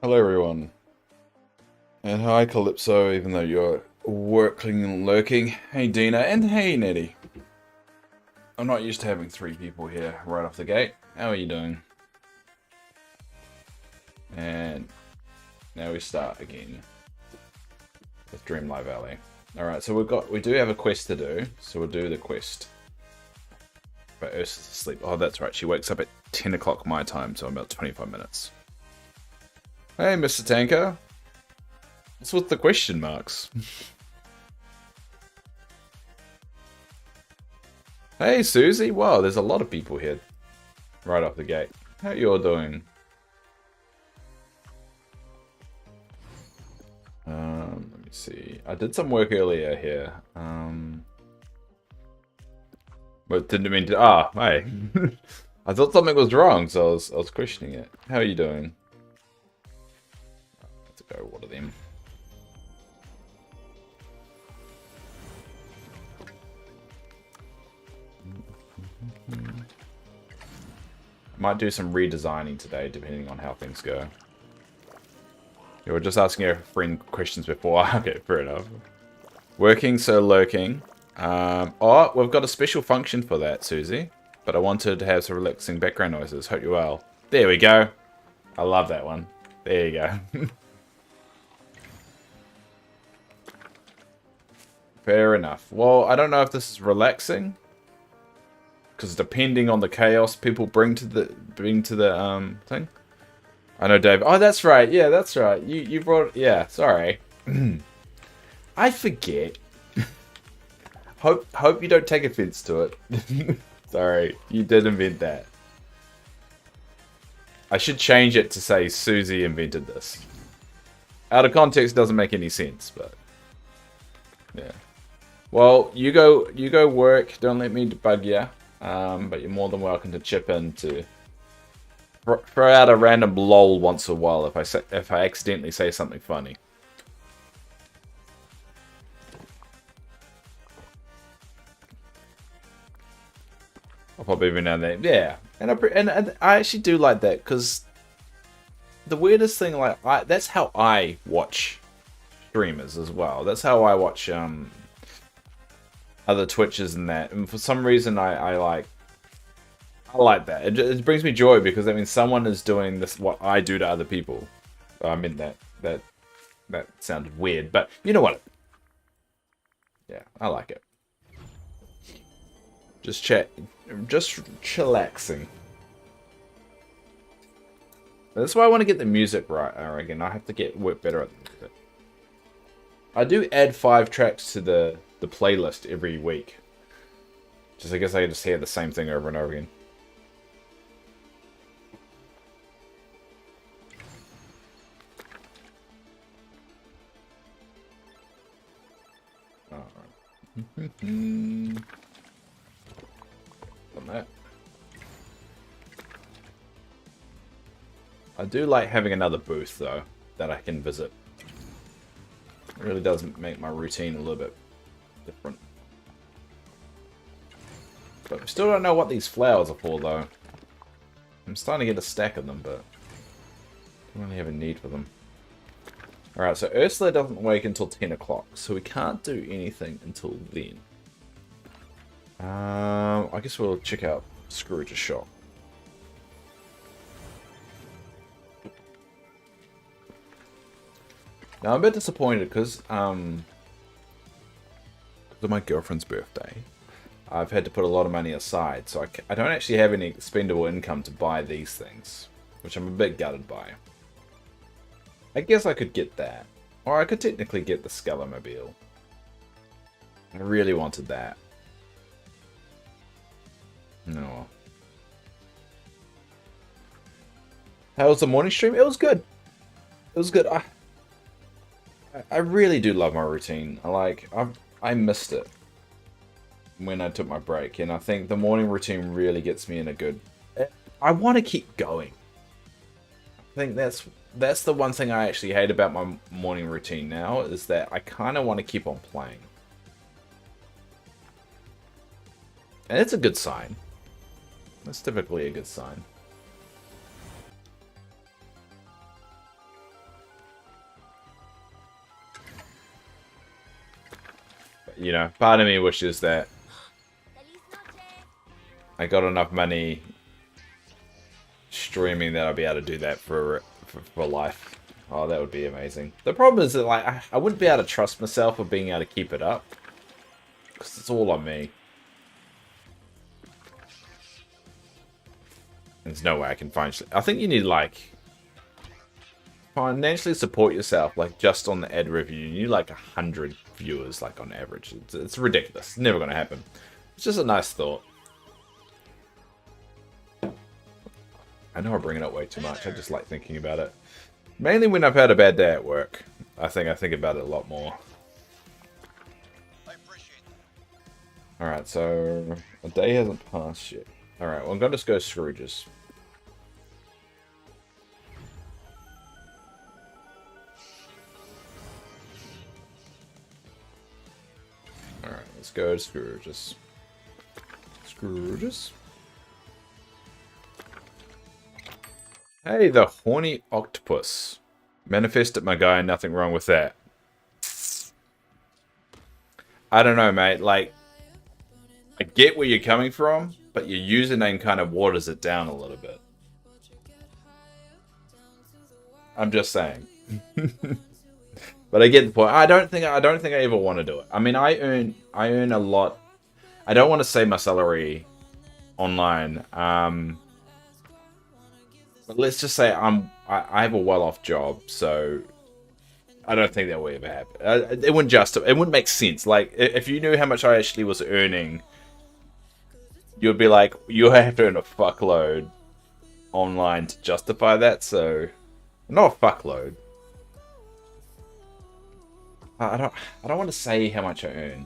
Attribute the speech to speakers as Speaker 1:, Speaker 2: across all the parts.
Speaker 1: Hello, everyone. And hi, Calypso, even though you're working and lurking. Hey, Dina, and hey, Nettie. I'm not used to having 3 people here right off the gate. How are you doing? And now we start again with Dreamlight Valley. Alright, so we do have a quest to do, so we'll do the quest. But Ursa's asleep. Oh, that's right, she wakes up at 10 o'clock my time, so about 25 minutes. Hey, Mr. Tanker. What's with the question marks? Hey, Susie. Wow, there's a lot of people here right off the gate. How you all doing? Let me see. I did some work earlier here. But didn't mean to. Ah, hey. I thought something was wrong, so I was questioning it. How are you doing? Let's go water them. Might do some redesigning today, depending on how things go. You were just asking your friend questions before. Okay, fair enough. Working, so lurking. Oh, we've got a special function for that, Susie. But I wanted to have some relaxing background noises. Hope you're well. There we go. I love that one. There you go. Fair enough. Well, I don't know if this is relaxing. Because depending on the chaos people bring to the thing. I know, Dave. Oh, that's right. Yeah, that's right. You brought. Yeah, sorry. I forget. Hope you don't take offense to it. Sorry, you did invent that. I should change it to say Susie invented this. Out of context doesn't make any sense, but yeah. Well, you go work. Don't let me bug you. But you're more than welcome to chip in to throw out a random lol once in a while if I accidentally say something funny. I'll probably every now and then, yeah. And I actually do like that because the weirdest thing, like that's how I watch streamers as well. That's how I watch other Twitches and that, and for some reason I like that. It brings me joy because that means someone is doing this what I do to other people. I mean that sounded weird, but you know what? Yeah, I like it. Just chillaxing. That's why I want to get the music right. I reckon I have to work better at the music. I do add 5 tracks to the playlist every week. I guess I just hear the same thing over and over again. Alright. On that. I do like having another booth though that I can visit. It really does make my routine a little bit different. But we still don't know what these flowers are for, though. I'm starting to get a stack of them, but I don't really have a need for them. Alright, so Ursula doesn't wake until 10 o'clock, so we can't do anything until then. I guess we'll check out Scrooge's shop. Now, I'm a bit disappointed because of my girlfriend's birthday. I've had to put a lot of money aside, so I don't actually have any expendable income to buy these things, which I'm a bit gutted by. I guess I could get that. Or I could technically get the Skelemobile. I really wanted that. No. How was the morning stream? It was good. It was good. I really do love my routine. I missed it when I took my break, and I think the morning routine really gets me in a good. I want to keep going. I think that's the one thing I actually hate about my morning routine now, is that I kind of want to keep on playing, and it's a good sign. That's typically a good sign. You know, part of me wishes that I got enough money streaming that I'd be able to do that for life. Oh, that would be amazing. The problem is that, like, I wouldn't be able to trust myself of being able to keep it up, because it's all on me. There's no way I can financially. I think you need, like, financially support yourself, like, just on the ad review. You need like 100 viewers, like, on average. It's ridiculous. It's never going to happen. It's just a nice thought. I know I bring it up way too much. I just like thinking about it. Mainly when I've had a bad day at work. I think about it a lot more. Alright, so a day hasn't passed yet. Alright, well, I'm going to just go Scrooge's. Alright, let's go to Scrooge's. Scrooge's? Hey, the horny octopus. Manifested, my guy, nothing wrong with that. I don't know, mate. Like, I get where you're coming from, but your username kind of waters it down a little bit. I'm just saying. But I get the point. I don't think I ever want to do it. I mean, I earn a lot. I don't want to say my salary online. But let's just say I have a well-off job, so I don't think that will ever happen. It wouldn't make sense. Like, if you knew how much I actually was earning, you'd be like, you have to earn a fuckload online to justify that. So, not a fuckload. I don't want to say how much I earn,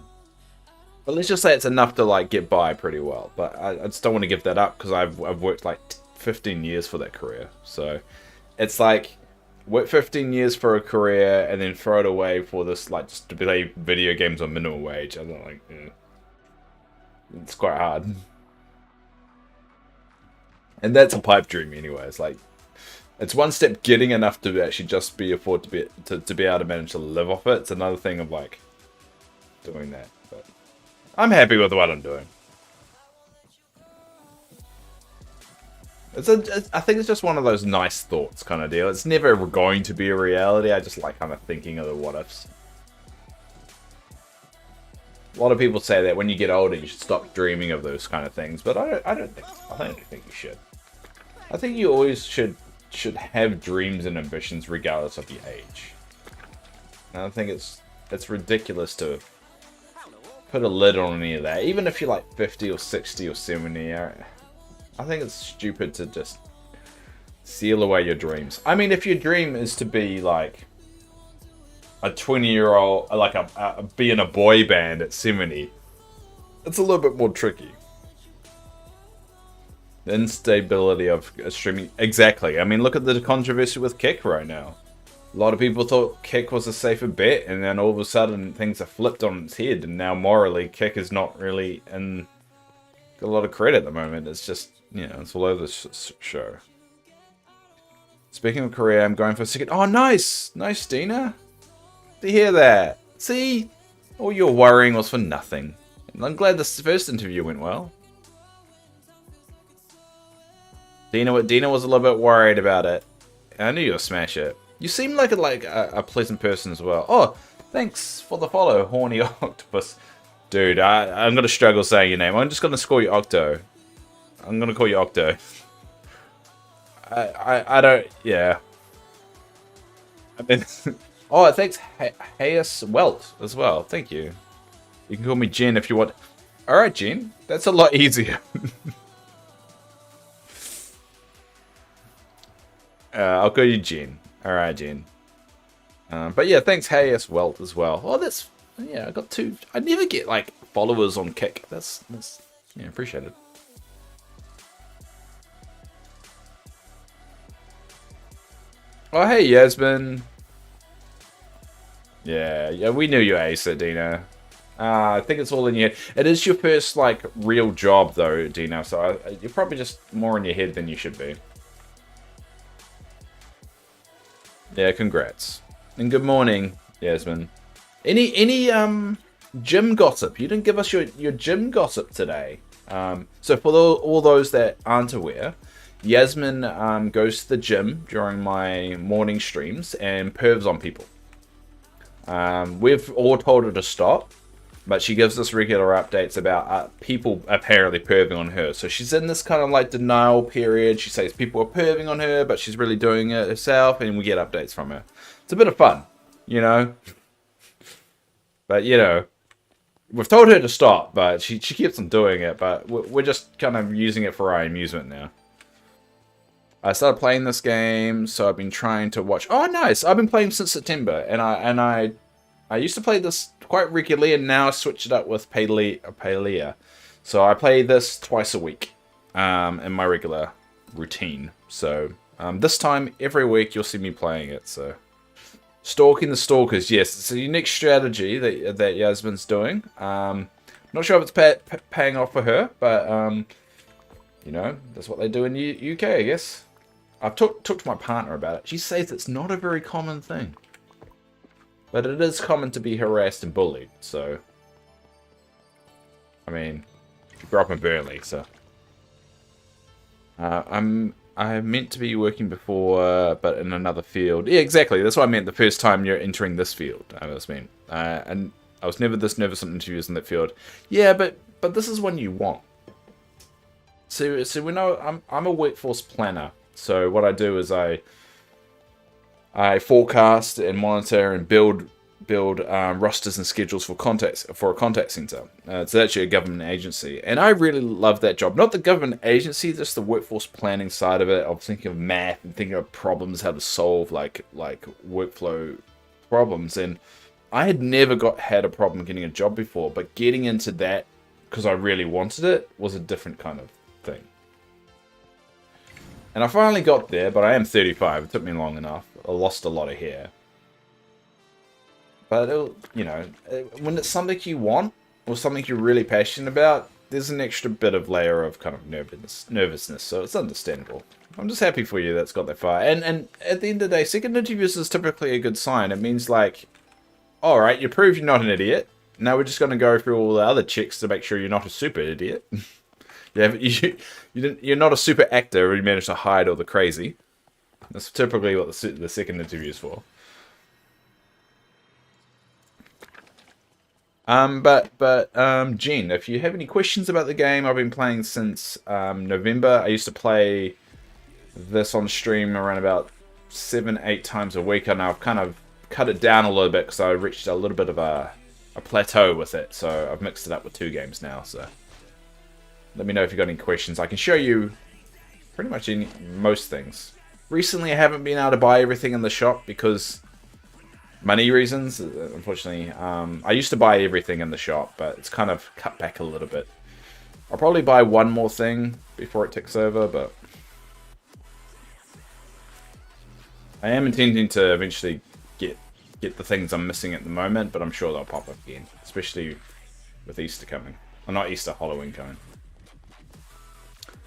Speaker 1: but let's just say it's enough to, like, get by pretty well. But I just don't want to give that up, because I've worked like 15 years for that career. So it's like, work 15 years for a career and then throw it away for this, like, just to play video games on minimum wage. I don't like, it's quite hard. And that's a pipe dream anyway. It's like, it's one step getting enough to actually just be afford to be able to manage to live off it. It's another thing of, like, doing that. But I'm happy with what I'm doing. I think it's just one of those nice thoughts kind of deal. It's never going to be a reality. I just like kind of thinking of the what ifs. A lot of people say that when you get older, you should stop dreaming of those kind of things, but I don't think you should. I think you always should have dreams and ambitions regardless of your age. And I think it's ridiculous to put a lid on any of that, even if you're like 50 or 60 or 70. I think it's stupid to just seal away your dreams. I mean, if your dream is to be like a 20-year-old, like be in a boy band at 70, it's a little bit more tricky. The instability of streaming. Exactly. I mean, look at the controversy with Kick right now. A lot of people thought Kick was a safer bet, and then all of a sudden things are flipped on its head, and now morally Kick is not really in a lot of credit at the moment. It's just, you know, it's all over the show. Speaking of Korea, I'm going for a second. Oh, nice! Nice, Dina. To hear that. See? All your worrying was for nothing. And I'm glad this first interview went well. Dina was a little bit worried about it. I knew you'll smash it. You seem like a pleasant person as well. Oh, thanks for the follow, Horny Octopus. Dude, I'm going to struggle saying your name. I'm just going to call you Octo. I'm going to call you Octo. I don't... Yeah. I mean... Oh, thanks, Hayes Welt as well. Thank you. You can call me Jen if you want. Alright, Jen. That's a lot easier. I'll call you Jen. Alright, Jen. But yeah, thanks Hayes Welt as well. Oh, that's, yeah, I got 2. I never get like followers on Kick. That's yeah, appreciate it. Oh, hey Yasmin. Yeah, we knew you aced it, Dino. I think it's all in your head. It is your first like real job though, Dino. So you're probably just more in your head than you should be. Yeah, congrats. And good morning, Yasmin. Any gym gossip? You didn't give us your gym gossip today. So for all those that aren't aware, Yasmin goes to the gym during my morning streams and pervs on people. We've all told her to stop, but she gives us regular updates about people apparently perving on her. So she's in this kind of like denial period. She says people are perving on her, but she's really doing it herself, and we get updates from her. It's a bit of fun, you know? But, you know, we've told her to stop, but she keeps on doing it, but we're just kind of using it for our amusement now. I started playing this game, so I've been trying to watch... Oh, nice! I've been playing since September, and I used to play this quite regularly, and now I switched it up with Palea. So I play this twice a week in my regular routine. So this time, every week, you'll see me playing it, so... Stalking the Stalkers, yes. It's a unique strategy that Yasmin's doing. Not sure if it's paying off for her, but, you know, that's what they do in the UK, I guess. I've talked to my partner about it. She says it's not a very common thing. But it is common to be harassed and bullied, so... I mean, I grew up in Burnley, so... I meant to be working before, but in another field. Yeah, exactly. That's what I meant the first time you're entering this field. I mean, and I was never this nervous on interviews in that field. Yeah, but this is one you want. So we know I'm a workforce planner. So what I do is I forecast and monitor and build rosters and schedules for a contact center. It's actually a government agency, and I really love that job. Not the government agency, just the workforce planning side of it. Of thinking of math and thinking of problems, how to solve like workflow problems. And I had never had a problem getting a job before, but getting into that because I really wanted it was a different kind of thing. And I finally got there, but I am 35. It took me long enough. I lost a lot of hair. But, you know, when it's something you want, or something you're really passionate about, there's an extra bit of layer of kind of nervousness, so it's understandable. I'm just happy for you that's got that far. And at the end of the day, second interviews is typically a good sign. It means, like, alright, you proved you're not an idiot. Now we're just going to go through all the other checks to make sure you're not a super idiot. You're not a super actor who managed to hide all the crazy. That's typically what the second interview is for. Jen, if you have any questions about the game, I've been playing since November. I used to play this on stream around about 7-8 times a week, and I've kind of cut it down a little bit because I reached a little bit of a plateau with it. So I've mixed it up with 2 games now. So let me know if you've got any questions. I can show you pretty much most things. Recently, I haven't been able to buy everything in the shop because money reasons, unfortunately. I used to buy everything in the shop, but it's kind of cut back a little bit. I'll probably buy one more thing before it ticks over, but I am intending to eventually get the things I'm missing at the moment, but I'm sure they'll pop up again, especially with Easter coming. Well, not Easter, Halloween coming.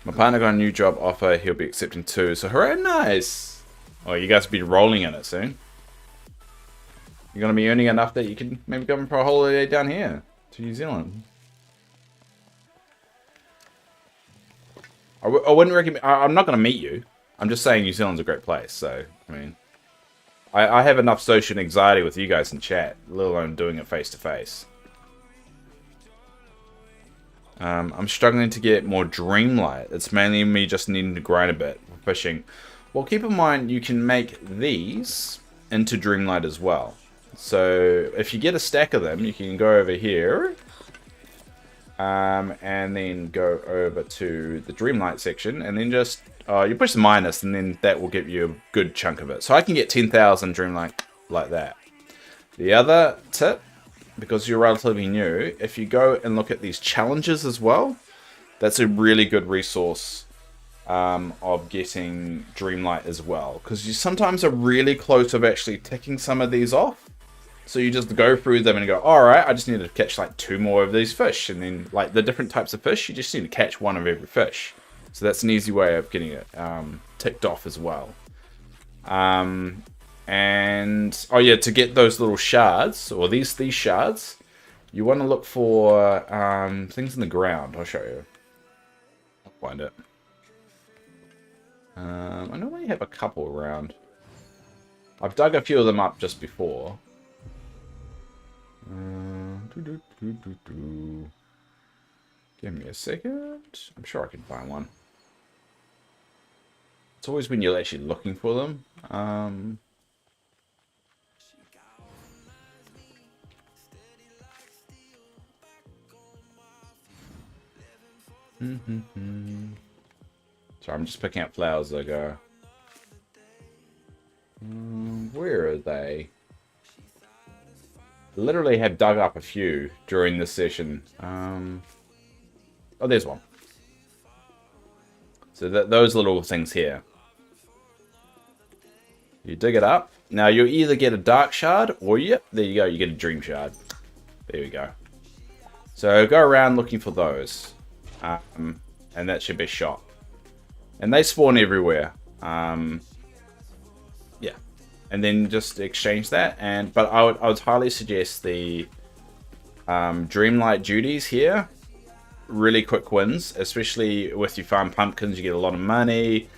Speaker 1: My partner got a new job offer, he'll be accepting too, so hooray, nice! Oh, you guys will be rolling in it soon. You're going to be earning enough that you can maybe go for a holiday down here to New Zealand. I wouldn't recommend... I'm not going to meet you. I'm just saying New Zealand's a great place. So, I mean... I have enough social anxiety with you guys in chat, let alone doing it face to face. I'm struggling to get more Dreamlight. It's mainly me just needing to grind a bit for fishing. Well, keep in mind you can make these into Dreamlight as well. So if you get a stack of them, you can go over here and then go over to the Dreamlight section and then just you push the minus and then that will give you a good chunk of it. So I can get 10,000 Dreamlight like that. The other tip, because you're relatively new, if you go and look at these challenges as well, that's a really good resource of getting Dreamlight as well. Because you sometimes are really close of actually ticking some of these off. So you just go through them and go, alright, I just need to catch like 2 more of these fish. And then like the different types of fish, you just need to catch 1 of every fish. So that's an easy way of getting it ticked off as well. And oh yeah, to get those little shards, or these shards, you want to look for things in the ground. I'll show you. I'll find it. I normally have a couple around. I've dug a few of them up just before. Give me a second. I'm sure I can find one. It's always when you're actually looking for them. Sorry, I'm just picking up flowers as I go. Where are they? Literally have dug up a few during this session. Oh, there's one. So those little things here. You dig it up. Now you'll either get a dark shard, or yep, there you go, you get a dream shard. There we go. So go around looking for those. And that's your best shot. And they spawn everywhere. Yeah. And then just exchange that. But I would highly suggest the Dreamlight duties here. Really quick wins, especially with you farm pumpkins, you get a lot of money.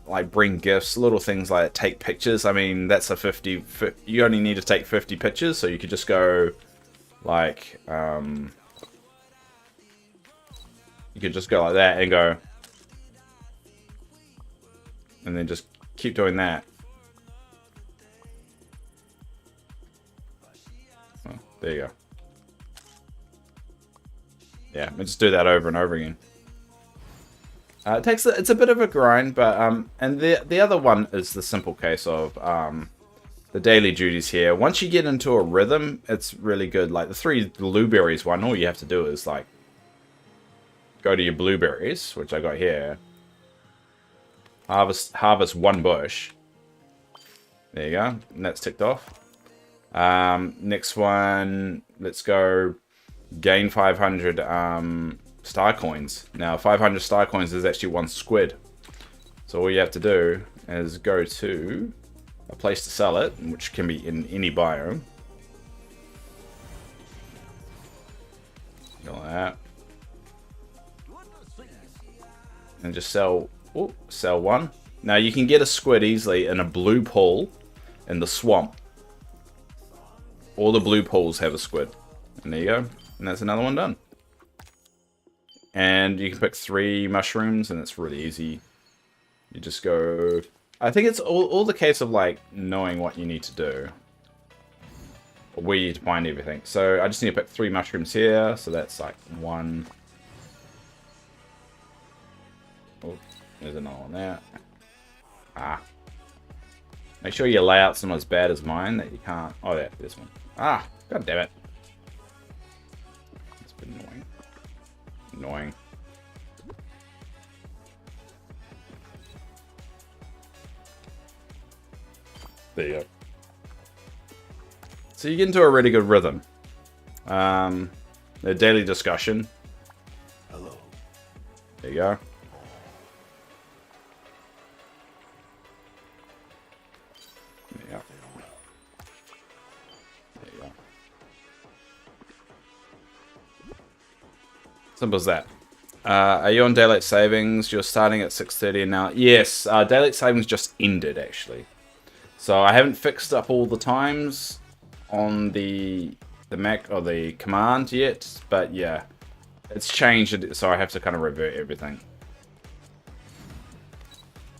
Speaker 1: Like bring gifts, little things like take pictures. I mean, that's a 50. You only need to take 50 pictures, so you could just go like you could just go like that and go, and then just keep doing that. Oh, there you go. Yeah, and just do that over and over again. It's a bit of a grind, but and the other one is the simple case of the daily duties here. Once you get into a rhythm, it's really good. Like the 3 blueberries one, all you have to do is like go to your blueberries, which I got here. Harvest 1 bush. There you go, and that's ticked off. Next one, let's go. Gain 500 star coins. Now 500 star coins is actually 1 squid. So all you have to do is go to a place to sell it, which can be in any biome. Go like that. And just sell 1. Now you can get a squid easily in a blue pool in the swamp. All the blue pools have a squid. And there you go. And that's another one done. And you can pick 3 mushrooms, and it's really easy. You just go... I think it's all the case of, like, knowing what you need to do. Or where you need to find everything. So I just need to pick 3 mushrooms here. So that's, like, 1. Oh, there's another one there. Ah. Make sure your layout's not as bad as mine that you can't... Oh, yeah, this one. Ah, god damn it. Annoying. Annoying. There you go. So you get into a really good rhythm. The daily discussion. Hello. There you go. There you go. There you go. Simple as that. Are you on daylight savings? You're starting at 6:30 now. Yes, daylight savings just ended actually. So I haven't fixed up all the times on the Mac or the command yet, but yeah, it's changed. So I have to kind of revert everything.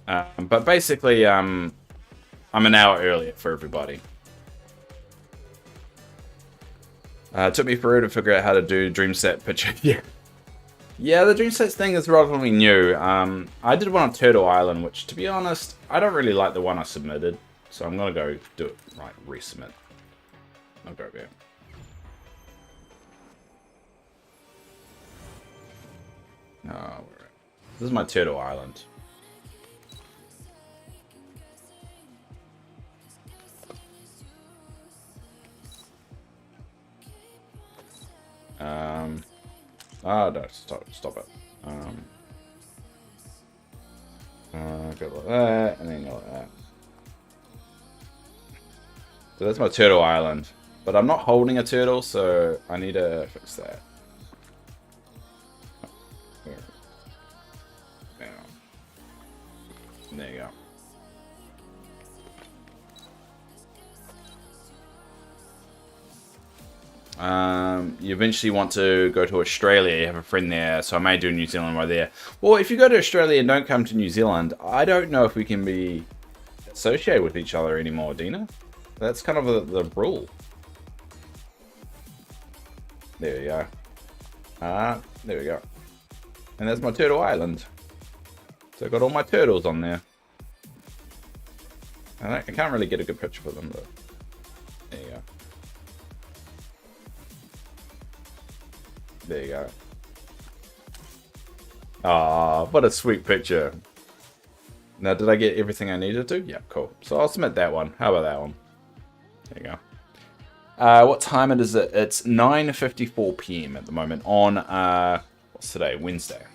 Speaker 1: But basically, I'm an hour earlier for everybody. It took me forever to figure out how to do dream set picture. Yeah, the dream sets thing is relatively new. I did one on Turtle Island, which, to be honest, I don't really like the one I submitted. So I'm gonna go do it. Right, resubmit. I'll go there. Oh, this is my turtle island. No, stop it. Go like that, and then go like that. So that's my turtle island. But I'm not holding a turtle, so I need to fix that. There you go. You eventually want to go to Australia. You have a friend there, so I may do New Zealand while there. Well, if you go to Australia and don't come to New Zealand, I don't know if we can be associated with each other anymore, Dina. That's kind of the rule. There we go. There we go. And that's my turtle island. So I got all my turtles on there. I can't really get a good picture for them, but there you go. There you go. Ah, what a sweet picture. Now, did I get everything I needed to? Yeah, cool. So I'll submit that one. How about that one? There you go. What time is it? It's 9:54 PM at the moment on, what's today? Wednesday.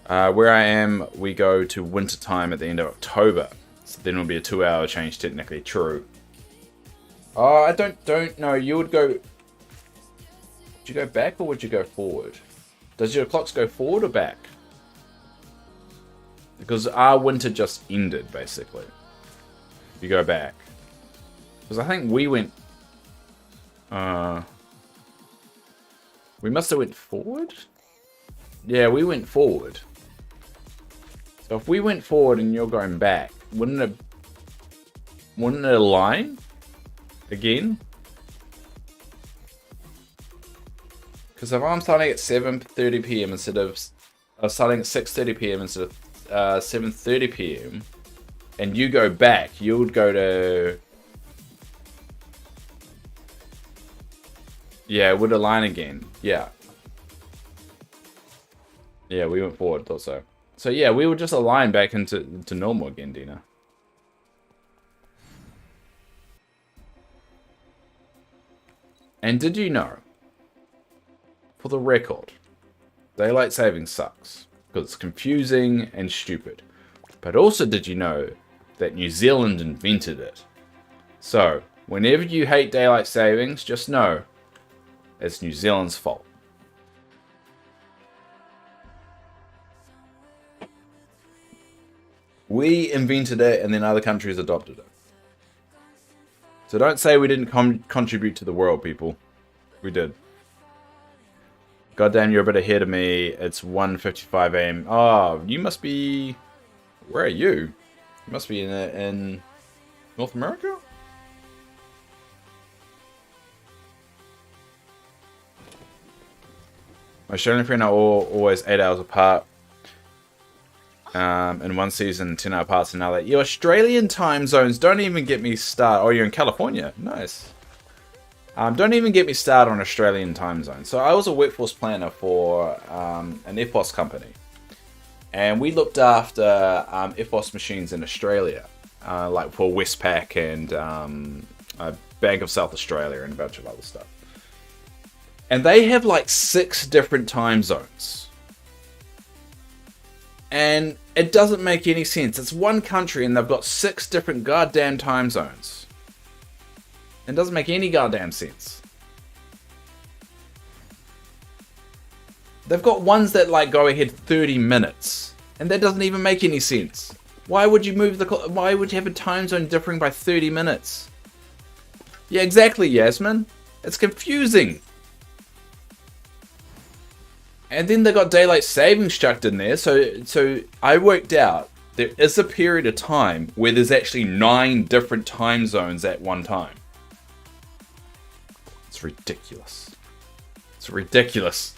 Speaker 1: Where I am, we go to winter time at the end of October. So then it'll be a 2-hour change, technically. True. Oh, I don't know. You would go... Would you go back or would you go forward? Does your clocks go forward or back? Because our winter just ended, basically. You go back. Because I think we went... we must have went forward? Yeah, we went forward. So if we went forward and you're going back, wouldn't it align again? Because if I'm starting at 7:30 PM instead of starting at 6:30 PM instead of 7:30 PM, and you go back, you would go to... Yeah, it would align again. Yeah. Yeah, we went forward, thought so. So yeah, we would just align back into normal again, Dina. And did you know, for the record, daylight saving sucks because it's confusing and stupid. But also, did you know that New Zealand invented it? So, whenever you hate daylight savings, just know it's New Zealand's fault. We invented it and then other countries adopted it. So don't say we didn't contribute to the world, people. We did. Goddamn, you're a bit ahead of me. It's 1:55 AM. Oh, you must be... Where are you? You must be in North America? My Australian friend are always 8 hours apart. In one season, 10 hour parts in another. Your Australian time zones, don't even get me started. Oh, you're in California. Nice. Don't even get me started on Australian time zones. So I was a workforce planner for an EFOS company. And we looked after EFOS machines in Australia. Like for Westpac and Bank of South Australia and a bunch of other stuff. And they have like 6 different time zones. And it doesn't make any sense. It's one country and they've got 6 different goddamn time zones. It doesn't make any goddamn sense. They've got ones that like go ahead 30 minutes. And that doesn't even make any sense. Why would you move why would you have a time zone differing by 30 minutes? Yeah, exactly, Yasmin. It's confusing. And then they got daylight savings chucked in there, so I worked out there is a period of time where there's actually 9 different time zones at one time. It's ridiculous. It's ridiculous.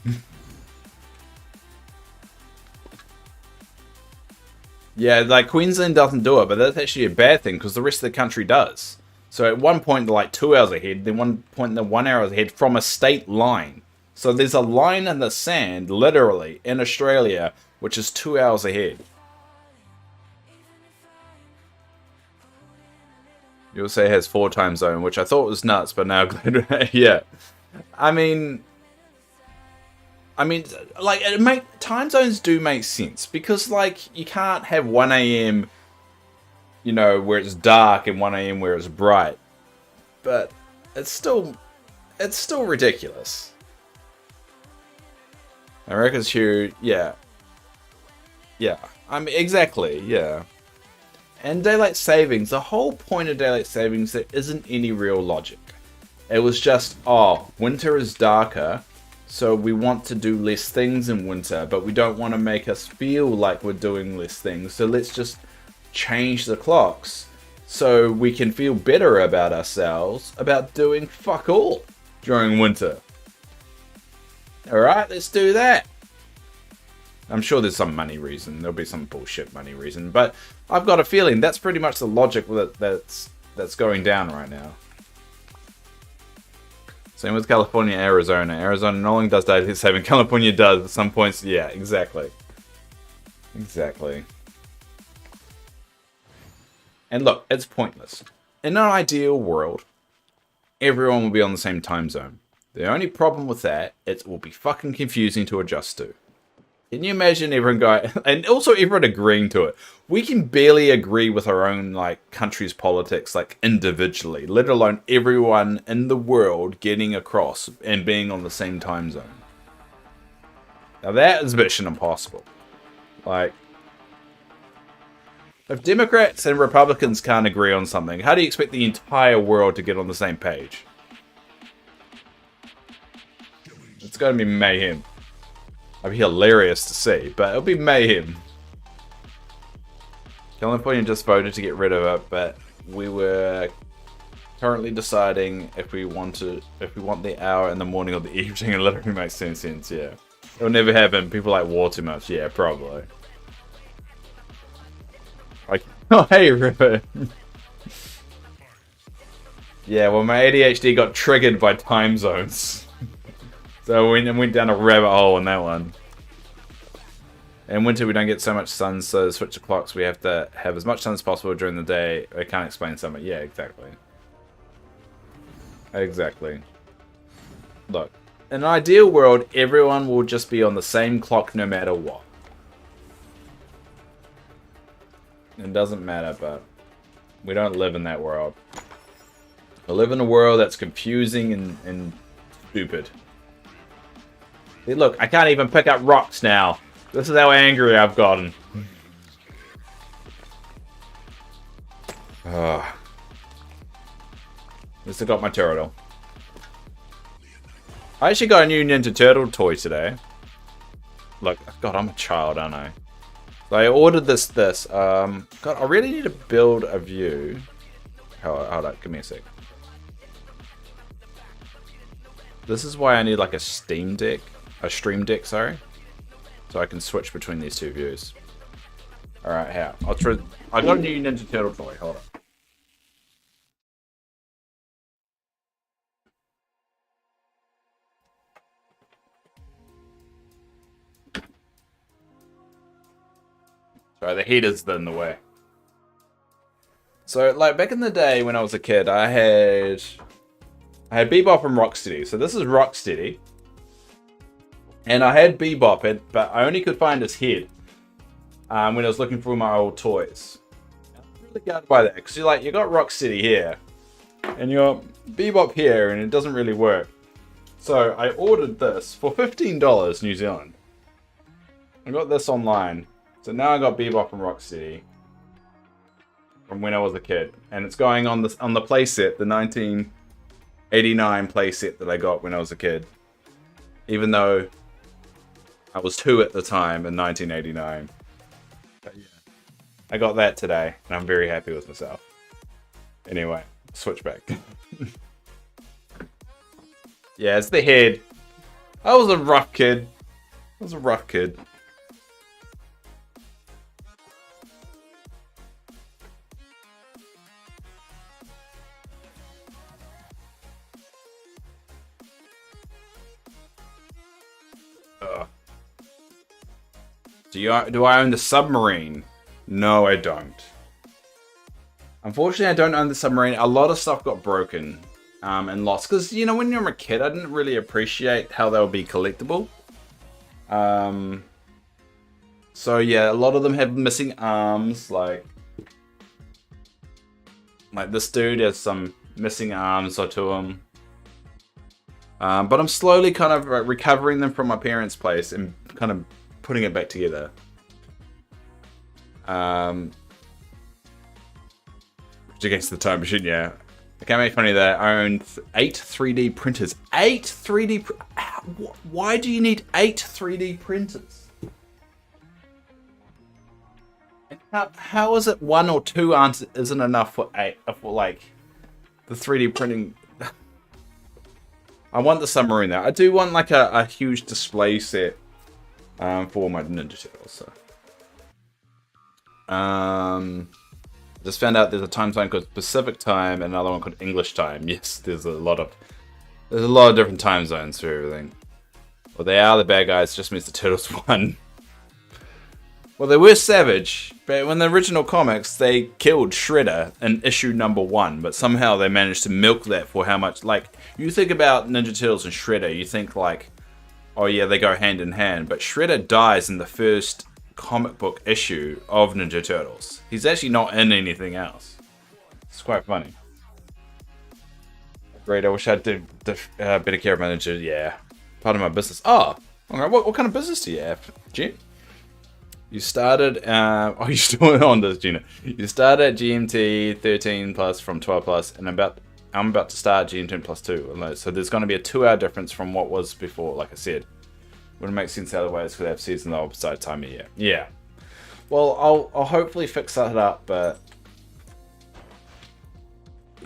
Speaker 1: Yeah, like Queensland doesn't do it, but that's actually a bad thing because the rest of the country does. So at one point they're like 2 hours ahead, then one point they're 1 hour ahead from a state line. So there's a line in the sand, literally, in Australia, which is 2 hours ahead. You'll say it has 4 time zone, which I thought was nuts, but now yeah. I mean, like time zones do make sense because like you can't have 1 a.m. you know where it's dark and 1 a.m. where it's bright, but it's still ridiculous. America's huge, yeah. I mean exactly, yeah. And daylight savings, the whole point of daylight savings, there isn't any real logic. It was just, oh, winter is darker. So we want to do less things in winter, but we don't want to make us feel like we're doing less things. So let's just change the clocks so we can feel better about ourselves about doing fuck all during winter. Alright, let's do that. I'm sure there's some money reason. There'll be some bullshit money reason. But I've got a feeling that's pretty much the logic that's going down right now. Same with California, Arizona. Arizona no longer does daylight saving. California does at some points. Yeah, exactly. Exactly. And look, it's pointless. In an ideal world, everyone will be on the same time zone. The only problem with that, it will be fucking confusing to adjust to. Can you imagine everyone going, and also everyone agreeing to it? We can barely agree with our own, like, country's politics, like, individually, let alone everyone in the world getting across and being on the same time zone. Now that is mission impossible. Like, if Democrats and Republicans can't agree on something, how do you expect the entire world to get on the same page? It's going to be mayhem. It'll be hilarious to see, but it'll be mayhem. California just voted to get rid of it, but we were currently deciding if we want the hour in the morning or the evening. It literally makes no sense, yeah. It'll never happen. People like war too much, yeah, probably. Like, oh hey, River. Yeah, well my ADHD got triggered by time zones. So we went down a rabbit hole in that one. In winter, we don't get so much sun, so to switch the clocks, we have to have as much sun as possible during the day. I can't explain summer. Yeah, exactly. Exactly. Look, in an ideal world, everyone will just be on the same clock no matter what. It doesn't matter, but we don't live in that world. We live in a world that's confusing and stupid. See, look, I can't even pick up rocks now. This is how angry I've gotten. At least I got my turtle. I actually got a new Ninja Turtle toy today. Look, God, I'm a child, aren't I? So I ordered this. God, I really need to build a view. Hold up, give me a sec. This is why I need like a Stream Deck, sorry. So I can switch between these two views. Alright, how? I got a new Ninja Turtle toy, hold on. Sorry, the heater's in the way. So, like, back in the day when I was a kid, I had Bebop and Rocksteady. So this is Rocksteady. And I had Bebop, but I only could find his head when I was looking through my old toys. I was really gutted by that, because you got Rocksteady here, and you got Bebop here, and it doesn't really work. So I ordered this for $15 New Zealand. I got this online. So now I got Bebop and Rocksteady from when I was a kid, and it's going on the playset, the 1989 playset that I got when I was a kid, even though I was 2 at the time in 1989. But yeah, I got that today, and I'm very happy with myself. Anyway, switch back. Yeah, it's the head. I was a rough kid. Do I own the submarine? No, I don't. Unfortunately, I don't own the submarine. A lot of stuff got broken and lost. Because, you know, when you're a kid, I didn't really appreciate how they would be collectible. So, yeah, a lot of them have missing arms. Like this dude has some missing arms or to him. But I'm slowly kind of recovering them from my parents' place and kind of putting it back together. Against the time machine, yeah. I can't make funny that I own 8 3D printers. 8 3D... Why do you need 8 3D printers? How is it 1 or 2 isn't enough for 8? For like the 3D printing... I want the submarine though. I do want like a huge display set for my Ninja Turtles. So. Just found out there's a time zone called Pacific Time and another one called English Time. Yes, there's a lot of different time zones for everything. Well, they are the bad guys. Just means the Turtles won. Well, they were savage, but in the original comics, they killed Shredder in issue number 1. But somehow they managed to milk that for how much. Like, you think about Ninja Turtles and Shredder, you think like, oh yeah, they go hand in hand. But Shredder dies in the first comic book issue of Ninja Turtles. He's actually not in anything else. It's quite funny. Great, I wish I did better care of my Ninja. Yeah, part of my business. Oh, alright, what kind of business do you have, Jim? You started, you're still on this, Gina. You started at GMT 13 plus from 12 plus, and I'm about to start GMT plus 2. So there's going to be a 2-hour difference from what was before, like I said. Wouldn't make sense otherwise because they have season the opposite time of year. Yeah. Well, I'll hopefully fix that up, but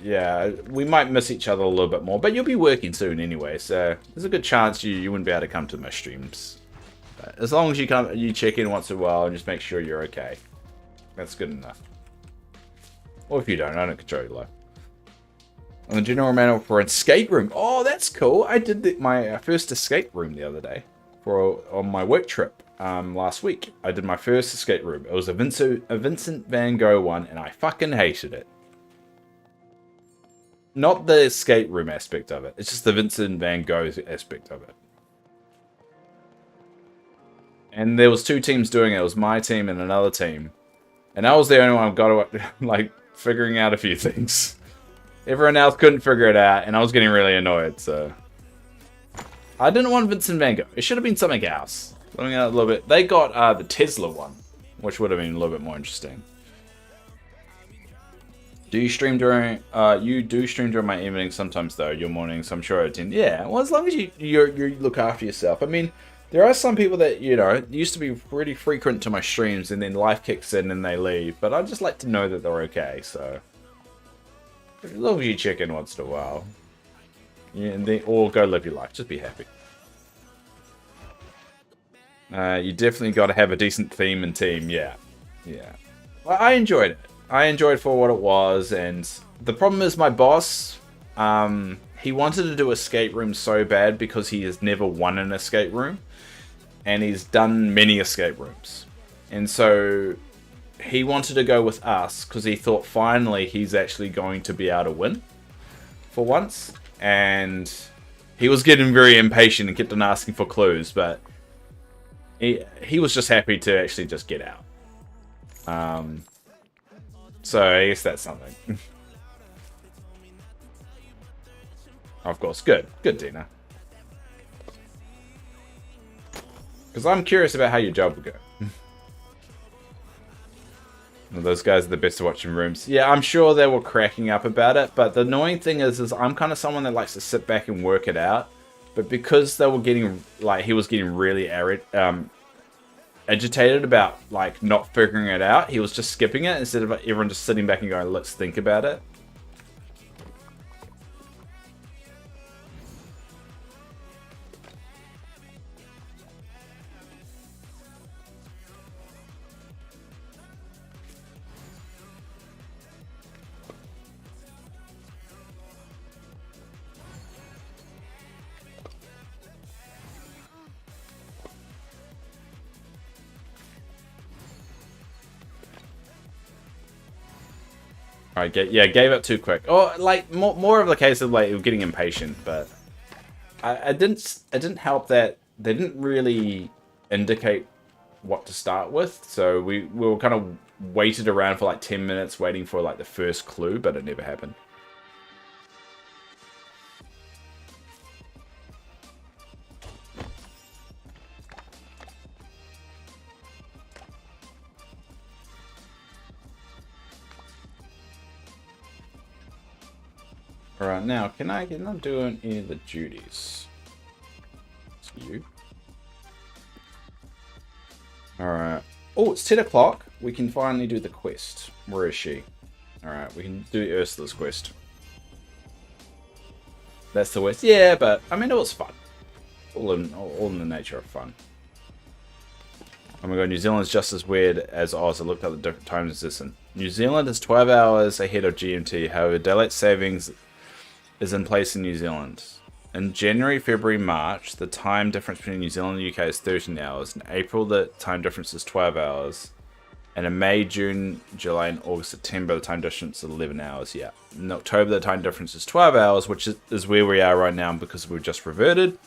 Speaker 1: yeah, we might miss each other a little bit more. But you'll be working soon anyway, so there's a good chance you wouldn't be able to come to my streams. But as long as you check in once in a while and just make sure you're okay, that's good enough. Or if you don't, I don't control your life. On the general manual for an escape room. Oh, that's cool. I did my first escape room the other day. On my work trip last week. I did my first escape room. It was a Vincent Van Gogh one, and I fucking hated it. Not the escape room aspect of it. It's just the Vincent Van Gogh aspect of it. And there was 2 teams doing it. It was my team and another team. And I was the only one who got like figuring out a few things. Everyone else couldn't figure it out, and I was getting really annoyed, so... I didn't want Vincent Van Gogh. It should have been something else. Something out a little bit. They got the Tesla one, which would have been a little bit more interesting. Do you stream during? You do stream during my evenings sometimes, though. Your mornings, I'm sure I attend. Yeah. Well, as long as you look after yourself. I mean, there are some people that used to be pretty frequent to my streams, and then life kicks in and they leave. But I just like to know that they're okay. So as long as you check in once in a while. Yeah, and then, or go live your life. Just be happy. You definitely got to have a decent theme and team. Yeah. Yeah. Well, I enjoyed it. I enjoyed it for what it was. And the problem is my boss, he wanted to do escape rooms so bad because he has never won an escape room. And he's done many escape rooms. And so he wanted to go with us because he thought finally he's actually going to be able to win for once. And he was getting very impatient and kept on asking for clues, but he was just happy to actually just get out. So I guess that's something. Of course, good. Good, Dina. Because I'm curious about how your job will go. Those guys are the best at watching rooms. Yeah, I'm sure they were cracking up about it, but the annoying thing is I'm kind of someone that likes to sit back and work it out. But because they were getting, like, he was getting really agitated about, like, not figuring it out, he was just skipping it instead of everyone just sitting back and going, let's think about it. Yeah, gave up too quick. Or like more of the case of like getting impatient, but it didn't help that they didn't really indicate what to start with. So we were kind of waited around for like 10 minutes waiting for like the first clue, but it never happened. Alright, now, can I do any of the duties? It's you. Alright. Oh, it's 10 o'clock. We can finally do the quest. Where is she? Alright, we can do Ursula's quest. That's the quest. Yeah, but, I mean, it was fun. All in the nature of fun. Oh my god, New Zealand's just as weird as Oz. I looked up the different time system. New Zealand is 12 hours ahead of GMT. However, daylight savings is in place in New Zealand. In January, February, March, the time difference between New Zealand and the UK is 13 hours. In April, the time difference is 12 hours. And in May, June, July, and August, September, the time difference is 11 hours. Yeah. In October, the time difference is 12 hours, which is where we are right now because we've just reverted.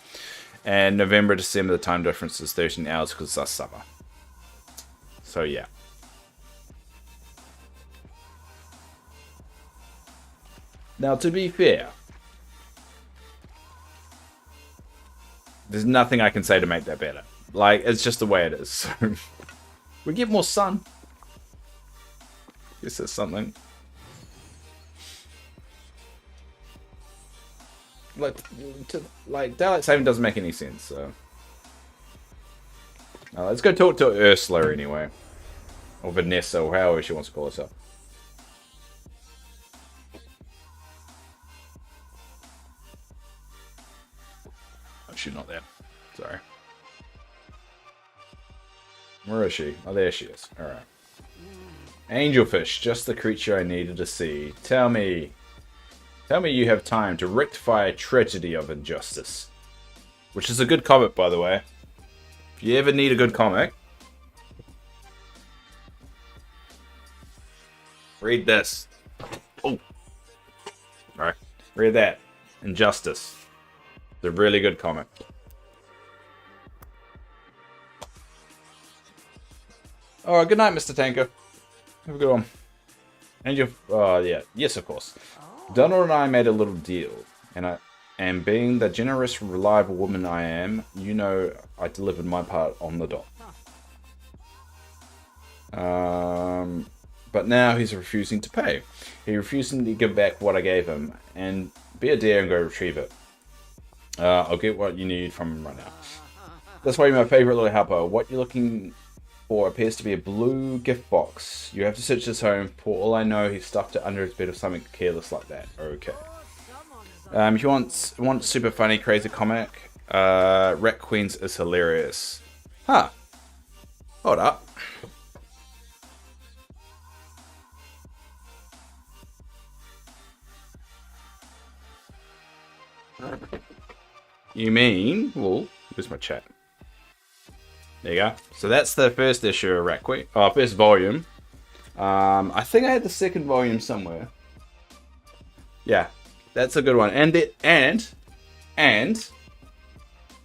Speaker 1: And November, December, the time difference is 13 hours because it's our summer. So, yeah. Now, to be fair, there's nothing I can say to make that better. Like, it's just the way it is. So, we get more sun. Guess that's something. Like daylight saving doesn't make any sense, so. Let's go talk to Ursula anyway. Or Vanessa, or however she wants to call herself. Oh, she's not there. Sorry. Where is she? Oh, there she is. Alright. Angelfish, just the creature I needed to see. Tell me you have time to rectify a tragedy of injustice. Which is a good comic, by the way. If you ever need a good comic, read this. Oh. Alright. Read that. Injustice. It's a really good comic. Alright, good night, Mr. Tanker. Have a good one. Angel, yeah. Yes, of course. Donald and I made a little deal. And being the generous, reliable woman I am, you know I delivered my part on the dot. But now he's refusing to pay. He's refusing to give back what I gave him. And be a dear and go retrieve it. I'll get what you need from him right now. That's why you're my favorite little helper. What you're looking for appears to be a blue gift box. You have to search his home. For all I know, he stuffed it under his bed or something careless like that. Okay. If you want super funny, crazy comic, Rat Queens is hilarious. Huh. Hold up. You mean... Well, where's my chat? There you go. So that's the first issue of Rat Queen. Oh, first volume. I think I had the second volume somewhere. Yeah. That's a good one. And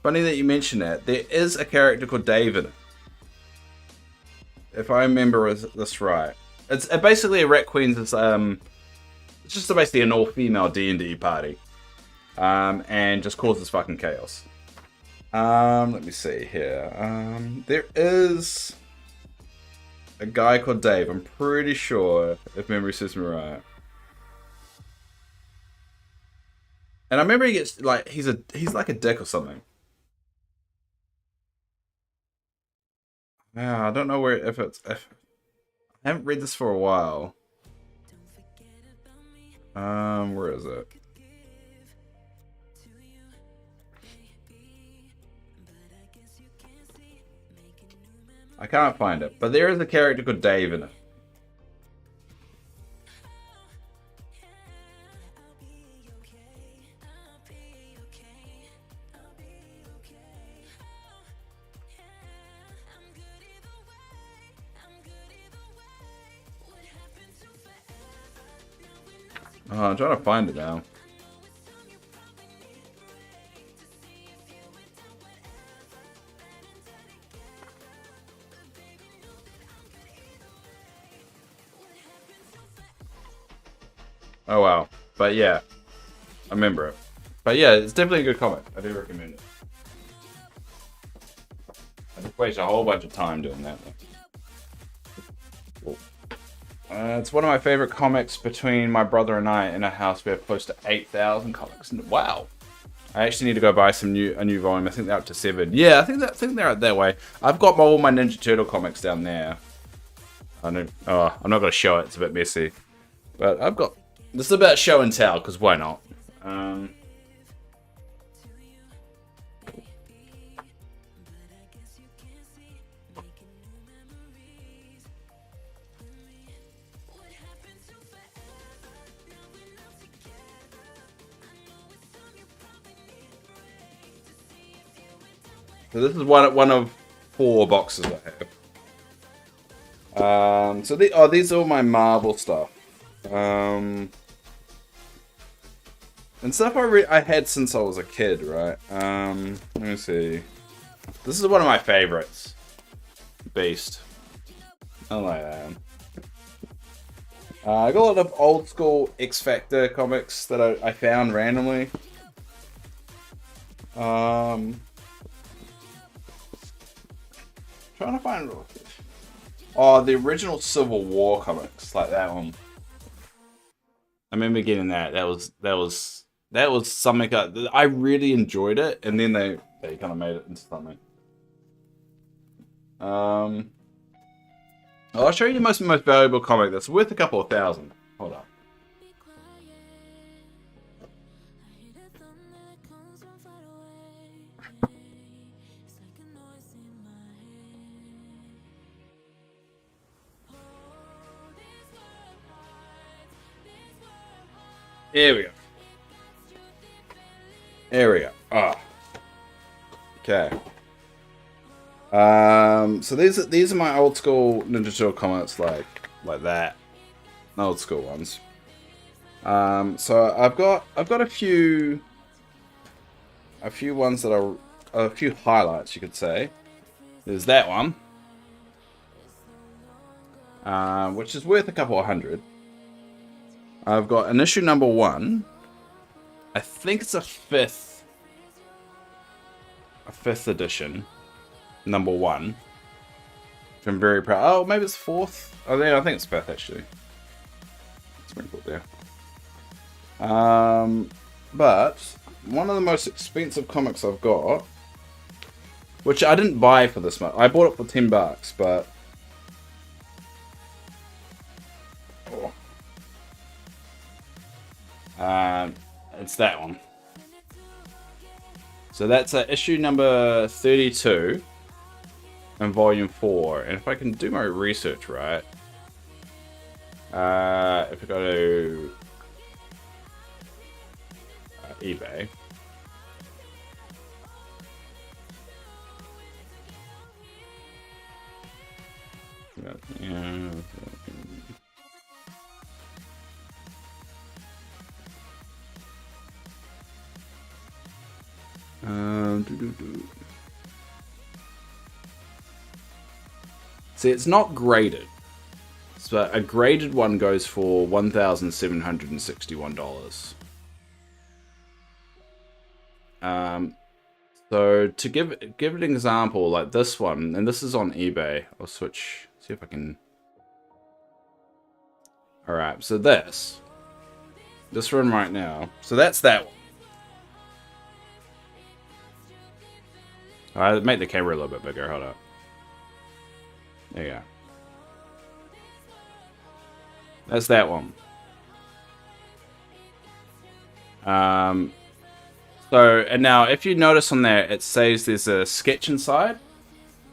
Speaker 1: funny that you mentioned that. There is a character called Dave in it. If I remember this right. It's basically a Rat Queen's. It's just basically an all-female D&D party. And just causes fucking chaos. Let me see here. There is a guy called Dave. I'm pretty sure, if memory serves me right. And I remember he gets like he's like a dick or something. Yeah, I don't know if I haven't read this for a while. Where is it? I can't find it, but there is a character called Dave in it. Oh, I'm trying to find it now. Oh wow. But yeah, I remember it. But yeah, it's definitely a good comic. I do recommend it. I just wasted a whole bunch of time doing that. Cool. It's one of my favorite comics between my brother and I. In a house we have close to 8,000 comics. Wow. I actually need to go buy a new volume. I think they're up to 7. Yeah, I think they're up that way. I've got all my Ninja Turtle comics down there. I know. Oh, I'm not gonna show it. It's a bit messy. But I've got. This is about show and tell, because why not? So this is one of 4 boxes I have. So these are all my Marvel stuff. And stuff I had since I was a kid, right? Let me see. This is one of my favorites. Beast. I like that. I got a lot of old school X Factor comics that I found randomly. Trying to find. Oh, the original Civil War comics, like that one. I remember getting that. That was something I really enjoyed it, and then they kind of made it into something. I'll show you the most valuable comic that's worth a couple of thousand. Hold up. Here we go. There we go. Ah. Okay. So these are my old school Ninja Turtle comics, like that, old school ones. So I've got a few ones that are a few highlights, you could say. There's that one, which is worth a couple of hundred. I've got an issue number 1. I think it's a fifth edition, number 1. Which I'm very proud. Oh, maybe it's 4th. Oh, yeah, I think it's 5th actually. It's pretty cool there. But one of the most expensive comics I've got, which I didn't buy for this much. I bought it for $10, but. Oh. It's that one. So that's issue number 32 and volume 4. And if I can do my research right, if I go to eBay, yeah. See, it's not graded. So a graded one goes for $1,761. So to give it an example, like this one, and this is on eBay. I'll switch, see if I can. All right, so this one right now. So that's that one. Alright, make the camera a little bit bigger. Hold up. There you go. That's that one. So, and now if you notice on there, it says there's a sketch inside.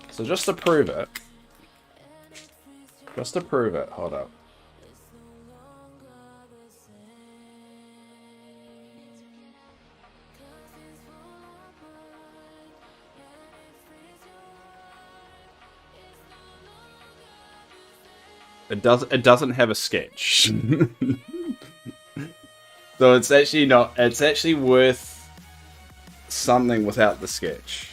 Speaker 1: So just to prove it. Hold up. It doesn't have a sketch. So it's actually not. It's actually worth something without the sketch.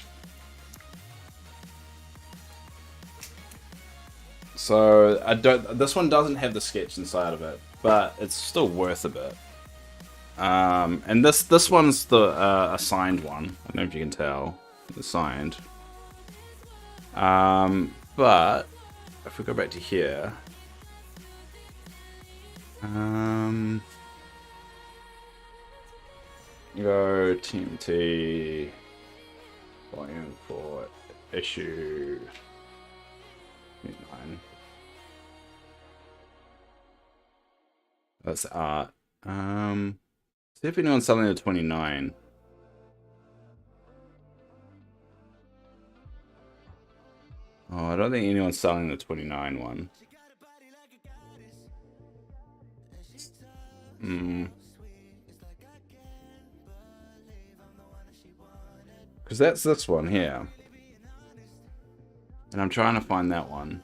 Speaker 1: So I don't. This one doesn't have the sketch inside of it, but it's still worth a bit. And this one's the assigned one. I don't know if you can tell. It's assigned. But if we go back to here, go TMT volume 4 issue 9. That's art. See if anyone's selling the 29. Oh, I don't think anyone's selling the 29 one. Because that's this one here. And I'm trying to find that one.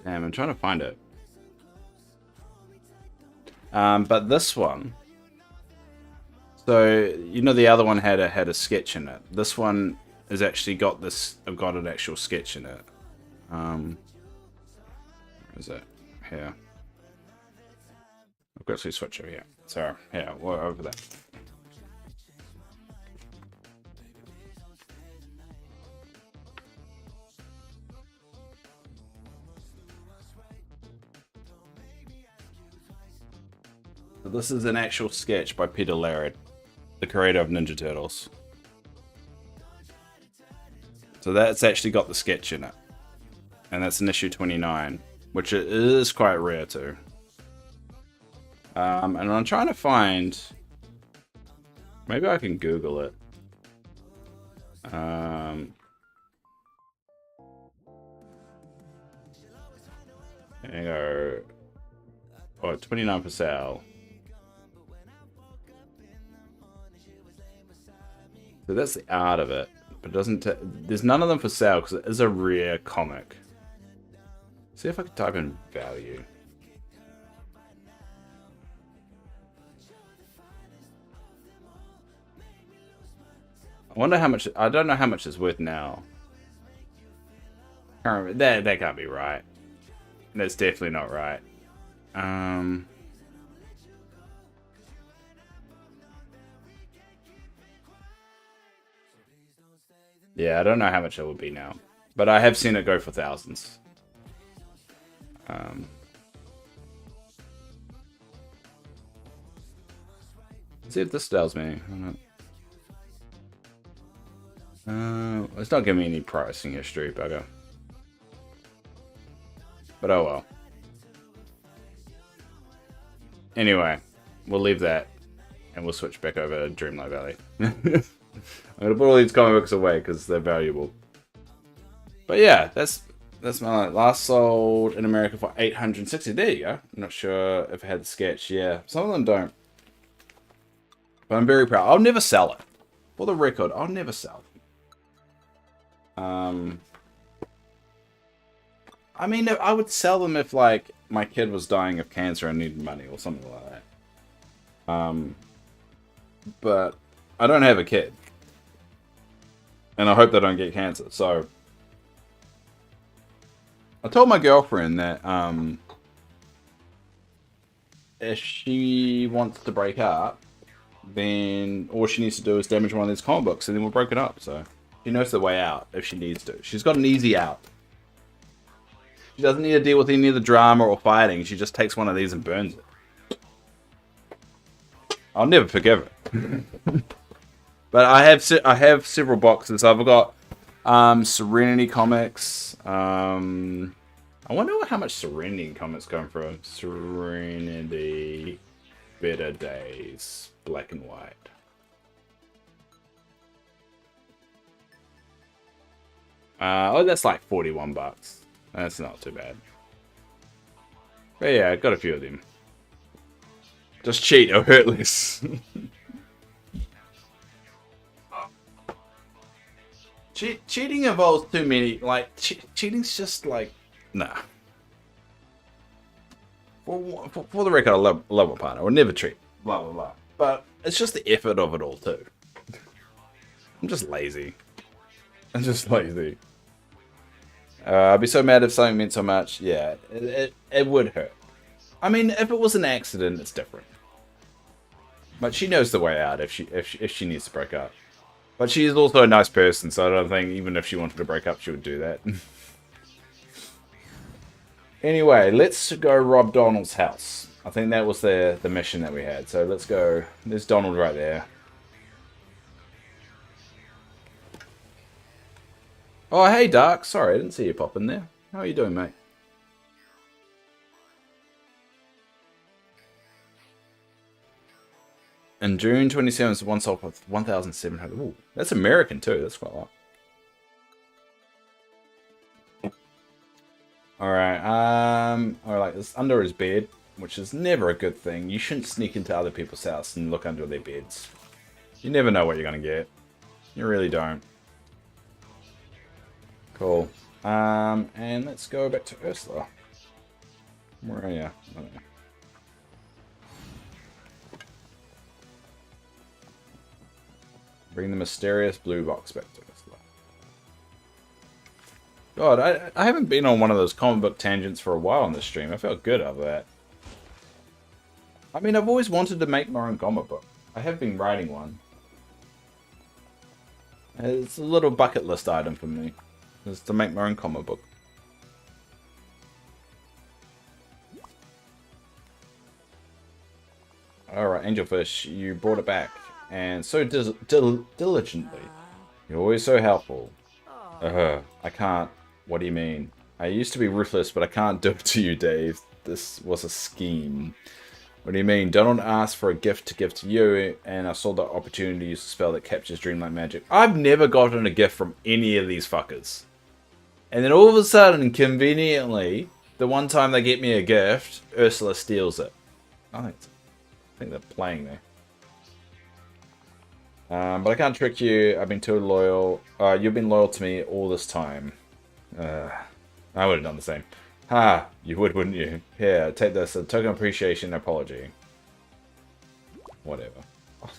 Speaker 1: Damn, I'm trying to find it. But this one. So you know the other one had a sketch in it. This one has actually got this. I've got an actual sketch in it. Where is it? Here. I've got to switch over here. So yeah, we're over there. So this is an actual sketch by Peter Laird, the creator of Ninja Turtles. So that's actually got the sketch in it. And that's in issue 29, which it is quite rare too. And I'm trying to find... Maybe I can Google it. There you go. Oh, 29 for sale. So that's the art of it, but it doesn't. There's none of them for sale because it is a rare comic. See if I can type in value. I wonder how much. I don't know how much it's worth now. That can't be right. That's definitely not right. Yeah, I don't know how much it would be now, but I have seen it go for thousands. Let's see if this tells me. It's not giving me any pricing history, bugger. But oh well. Anyway, we'll leave that, and we'll switch back over to Dreamlight Valley. I'm gonna put all these comic books away because they're valuable. But yeah, that's my last sold in America for 860. There you go. I'm not sure if it had the sketch. Yeah, some of them don't. But I'm very proud. I'll never sell it. For the record, I'll never sell it. I mean, I would sell them if like my kid was dying of cancer and needed money or something like that. But I don't have a kid. And I hope they don't get cancer. So I told my girlfriend that if she wants to break up, then all she needs to do is damage one of these comic books and then we'll break it up. So she knows the way out if she needs to. She's got an easy out. She doesn't need to deal with any of the drama or fighting. She just takes one of these and burns it. I'll never forgive her. But I have several boxes. I've got Serenity comics. I wonder how much Serenity comics come from. Serenity, Better Days, black and white. Oh, that's like 41 bucks. That's not too bad. But yeah, I got a few of them. Just cheat or hurt less. Cheating involves too many. Like cheating's just like Nah. For the record, I love my partner. I would never treat blah blah blah. But it's just the effort of it all too. I'm just lazy. I'm just lazy. I'd be so mad if something meant so much. Yeah, it would hurt. I mean, if it was an accident, it's different. But she knows the way out if she needs to break up. But she's also a nice person, so I don't think even if she wanted to break up, she would do that. Anyway, let's go rob Donald's house. I think that was the mission that we had. So let's go. There's Donald right there. Oh, hey, Dark. Sorry, I didn't see you pop in there. How are you doing, mate? In June 27th, one sold for 1,700. Ooh, that's American too. That's quite a lot. Alright, alright, it's under his bed, which is never a good thing. You shouldn't sneak into other people's house and look under their beds. You never know what you're gonna get. You really don't. Cool. And let's go back to Ursula. Where are you? I don't know. Bring the mysterious blue box back to Ursula. God, I haven't been on one of those comic book tangents for a while on this stream. I felt good over that. I mean, I've always wanted to make my own comic book. I have been writing one. It's a little bucket list item for me. Is to make my own comic book. Alright, Angelfish, you brought it back. And so diligently. You're always so helpful. I can't. What do you mean? I used to be ruthless, but I can't do it to you, Dave. This was a scheme. What do you mean? Donald asked for a gift to give to you, and I saw the opportunity to use a spell that captures Dreamlight magic. I've never gotten a gift from any of these fuckers. And then all of a sudden, conveniently, the one time they get me a gift, Ursula steals it. I think they're playing there. But I can't trick you. I've been too loyal. You've been loyal to me all this time. I would have done the same. Ha! You would, wouldn't you? Here, take this. A token of appreciation and apology. Whatever. Oh,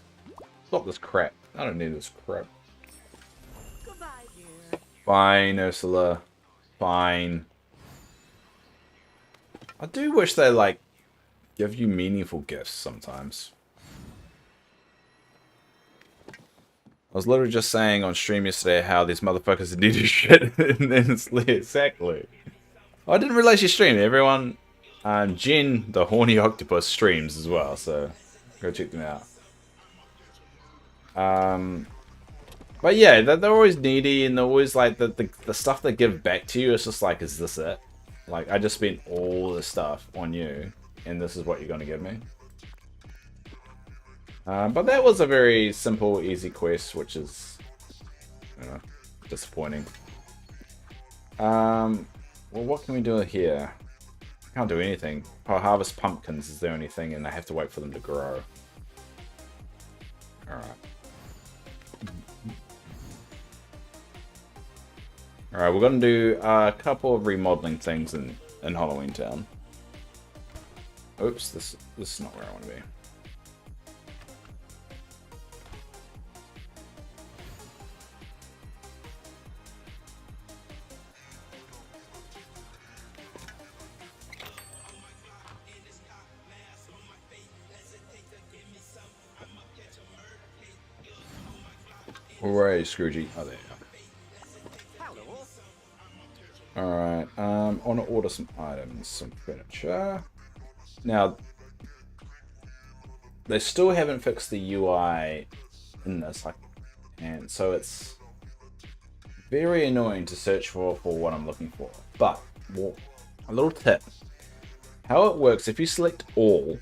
Speaker 1: stop this crap. I don't need this crap.
Speaker 2: Goodbye, dear.
Speaker 1: Fine, Ursula. Fine. I do wish they, like, give you meaningful gifts sometimes. I was literally just saying on stream yesterday how these motherfuckers need to shit, and then it's exactly. I didn't realize you streamed. Everyone, Jen, the horny octopus, streams as well, so go check them out. But yeah, they're always needy, and they're always like the stuff they give back to you. It's just like, is this it? Like, I just spent all this stuff on you, and this is what you're gonna give me. But that was a very simple, easy quest, which is, you know, disappointing. Well, what can we do here? I can't do anything. Harvest pumpkins is the only thing, and I have to wait for them to grow. Alright. Alright, we're going to do a couple of remodeling things in Halloween Town. Oops, this is not where I want to be. Where are you, Scroogey? Oh, there you go. Alright, I want to order some items, some furniture. Now, they still haven't fixed the UI in this, like, and so it's very annoying to search for what I'm looking for. But, well, a little tip. How it works, if you select all,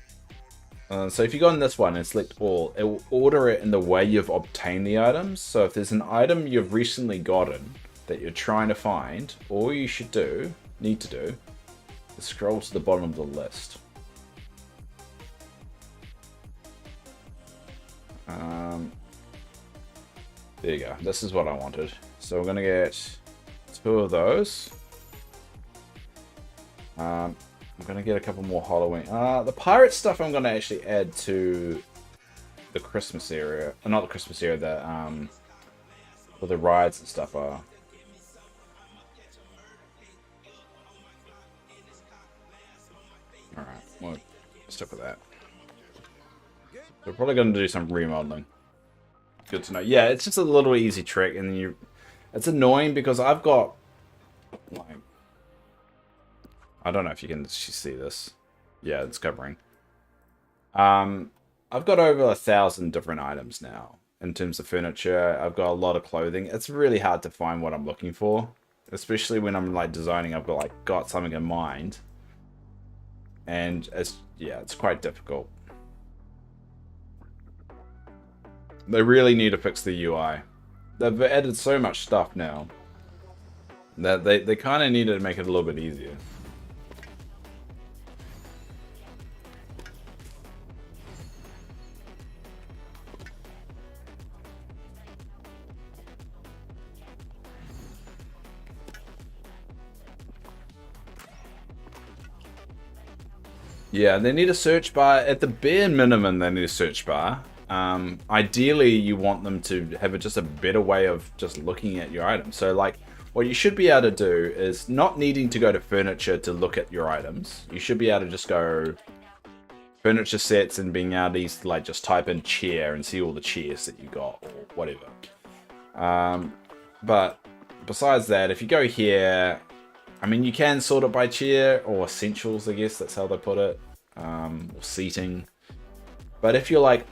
Speaker 1: so if you go on this one and select all, it will order it in the way you've obtained the items. So if there's an item you've recently gotten that you're trying to find, all you should need to do, is scroll to the bottom of the list. There you go. This is what I wanted. So we're going to get 2 of those. I'm going to get a couple more Halloween. The pirate stuff I'm going to actually add to the Christmas area. Not the Christmas area, where the rides and stuff are. Alright, we'll stick with that. We're probably going to do some remodeling. Good to know. Yeah, it's just a little easy trick, and it's annoying because I've got, like, I don't know if you can see this. Yeah, it's covering. I've got over 1,000 different items now in terms of furniture. I've got a lot of clothing. It's really hard to find what I'm looking for, especially when I'm like designing. I've got something in mind, and it's quite difficult. They really need to fix the UI. They've added so much stuff now that they kind of needed to make it a little bit easier. Yeah, they need a search bar. At the bare minimum, they need a search bar. Ideally, you want them to have just a better way of just looking at your items. So, like, what you should be able to do is not needing to go to furniture to look at your items. You should be able to just go furniture sets and being able to, like, just type in chair and see all the chairs that you got or whatever. But besides that, if you go here, I mean, you can sort it by chair or essentials, I guess that's how they put it, or seating. But if you're like,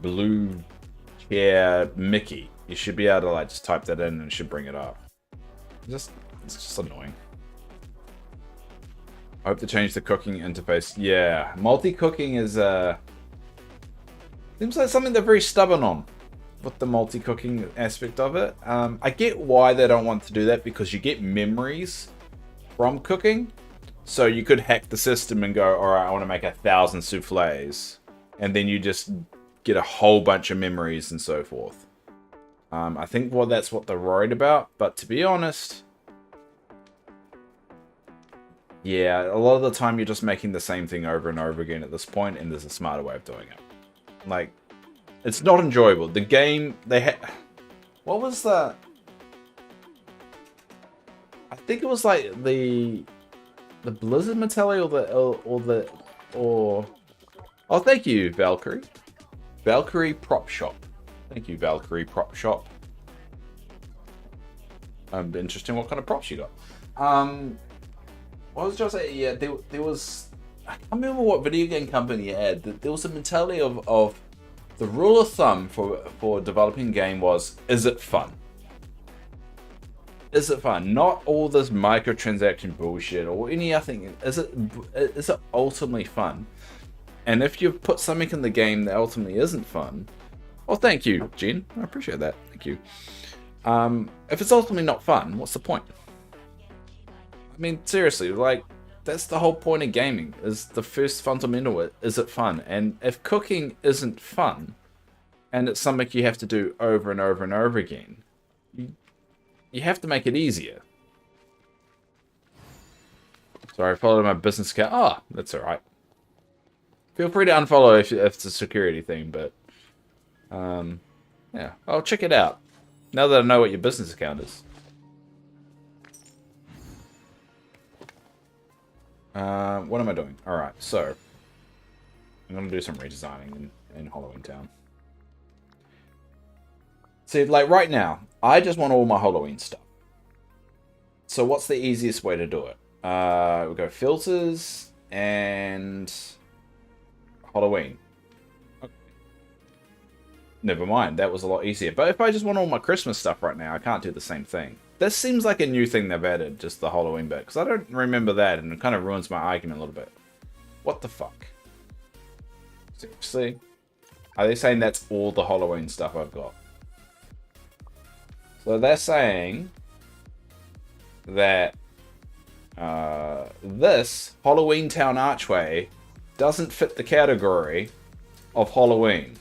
Speaker 1: blue chair Mickey, you should be able to like just type that in and it should bring it up. It's just annoying. I hope to change the cooking interface. Yeah, multi-cooking is seems like something they're very stubborn on with the multi-cooking aspect of it. I get why they don't want to do that, because you get memories from cooking. So you could hack the system and go, alright, I want to make 1,000 souffles. And then you just get a whole bunch of memories and so forth. I think that's what they're worried about. But to be honest, yeah, a lot of the time you're just making the same thing over and over again at this point, and there's a smarter way of doing it. Like, it's not enjoyable. The game, what was that? I think it was like the Blizzard Metalli oh, thank you, Valkyrie. Valkyrie Prop Shop. Thank you, Valkyrie Prop Shop. Interesting what kind of props you got. What was I just saying? Yeah, there was, I can't remember what video game company it had. There was a mentality of the rule of thumb for developing a game was, is it fun? Is it fun? Not all this microtransaction bullshit or any other thing. Is it ultimately fun? And if you've put something in the game that ultimately isn't fun, well, thank you, Jen. I appreciate that. Thank you. If it's ultimately not fun, what's the point? I mean, seriously, like, that's the whole point of gaming, is the first fundamental, is it fun? And if cooking isn't fun, and it's something you have to do over and over and over again, you have to make it easier. Sorry, I followed my business account. Oh, that's alright. Feel free to unfollow if it's a security thing, but yeah, I'll check it out now that I know what your business account is. What am I doing? Alright, so I'm gonna do some redesigning in Halloween Town. See, like right now, I just want all my Halloween stuff. So what's the easiest way to do it? We'll go filters and Halloween. Okay. Never mind, that was a lot easier. But if I just want all my Christmas stuff right now, I can't do the same thing. This seems like a new thing they've added, just the Halloween bit, because I don't remember that, and it kind of ruins my argument a little bit. What the fuck? Seriously? Are they saying that's all the Halloween stuff I've got? So they're saying that this Halloween Town Archway doesn't fit the category of Halloween.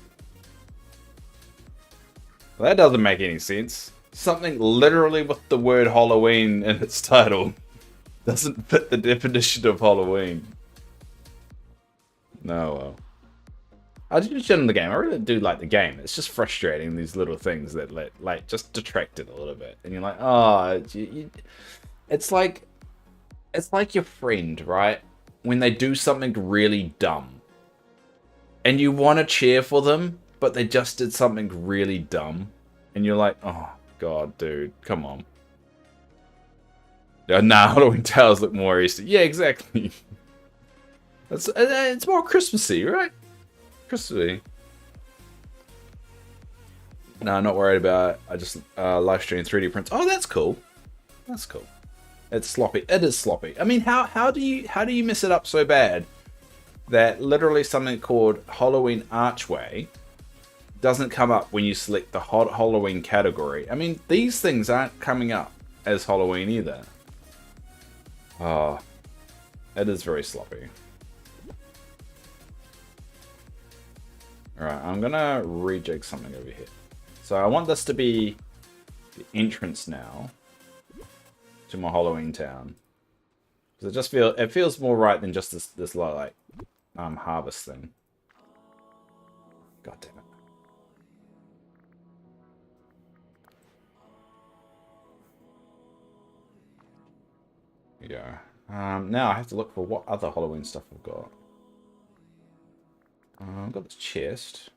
Speaker 1: Well, that doesn't make any sense. Something literally with the word Halloween in its title Doesn't fit the definition of Halloween. No, well. I do enjoy the game. I really do like the game. It's just frustrating, these little things that like just detract it a little bit. And you're like, oh, it's like your friend, right? When they do something really dumb. And you want to cheer for them, but they just did something really dumb. And you're like, oh, God, dude, come on. Nah, Halloween Tales look more Easter. Yeah, exactly. It's more Christmassy, right? Christmassy. No, I'm not worried about it. I just live stream 3D prints. Oh, that's cool. That's cool. It's sloppy. It is sloppy. I mean, how do you mess it up so bad that literally something called Halloween Archway doesn't come up when you select the Halloween category? I mean, these things aren't coming up as Halloween either. Oh, it is very sloppy. Alright, I'm gonna rejig something over here. So I want this to be the entrance now to my Halloween town. Because it feels more right than just this like harvest thing. God damn it. Here we go. Now I have to look for what other Halloween stuff I've got. I've got this chest.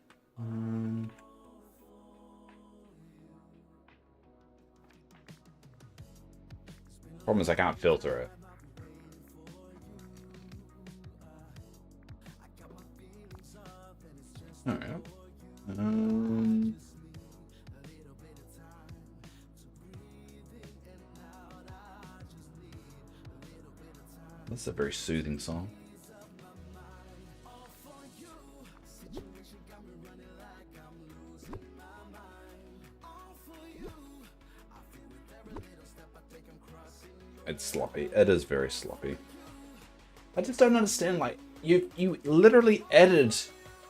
Speaker 1: Problem is I can't filter it. Alright. That's a very soothing song. It's sloppy. It is very sloppy. I just don't understand, like, you literally added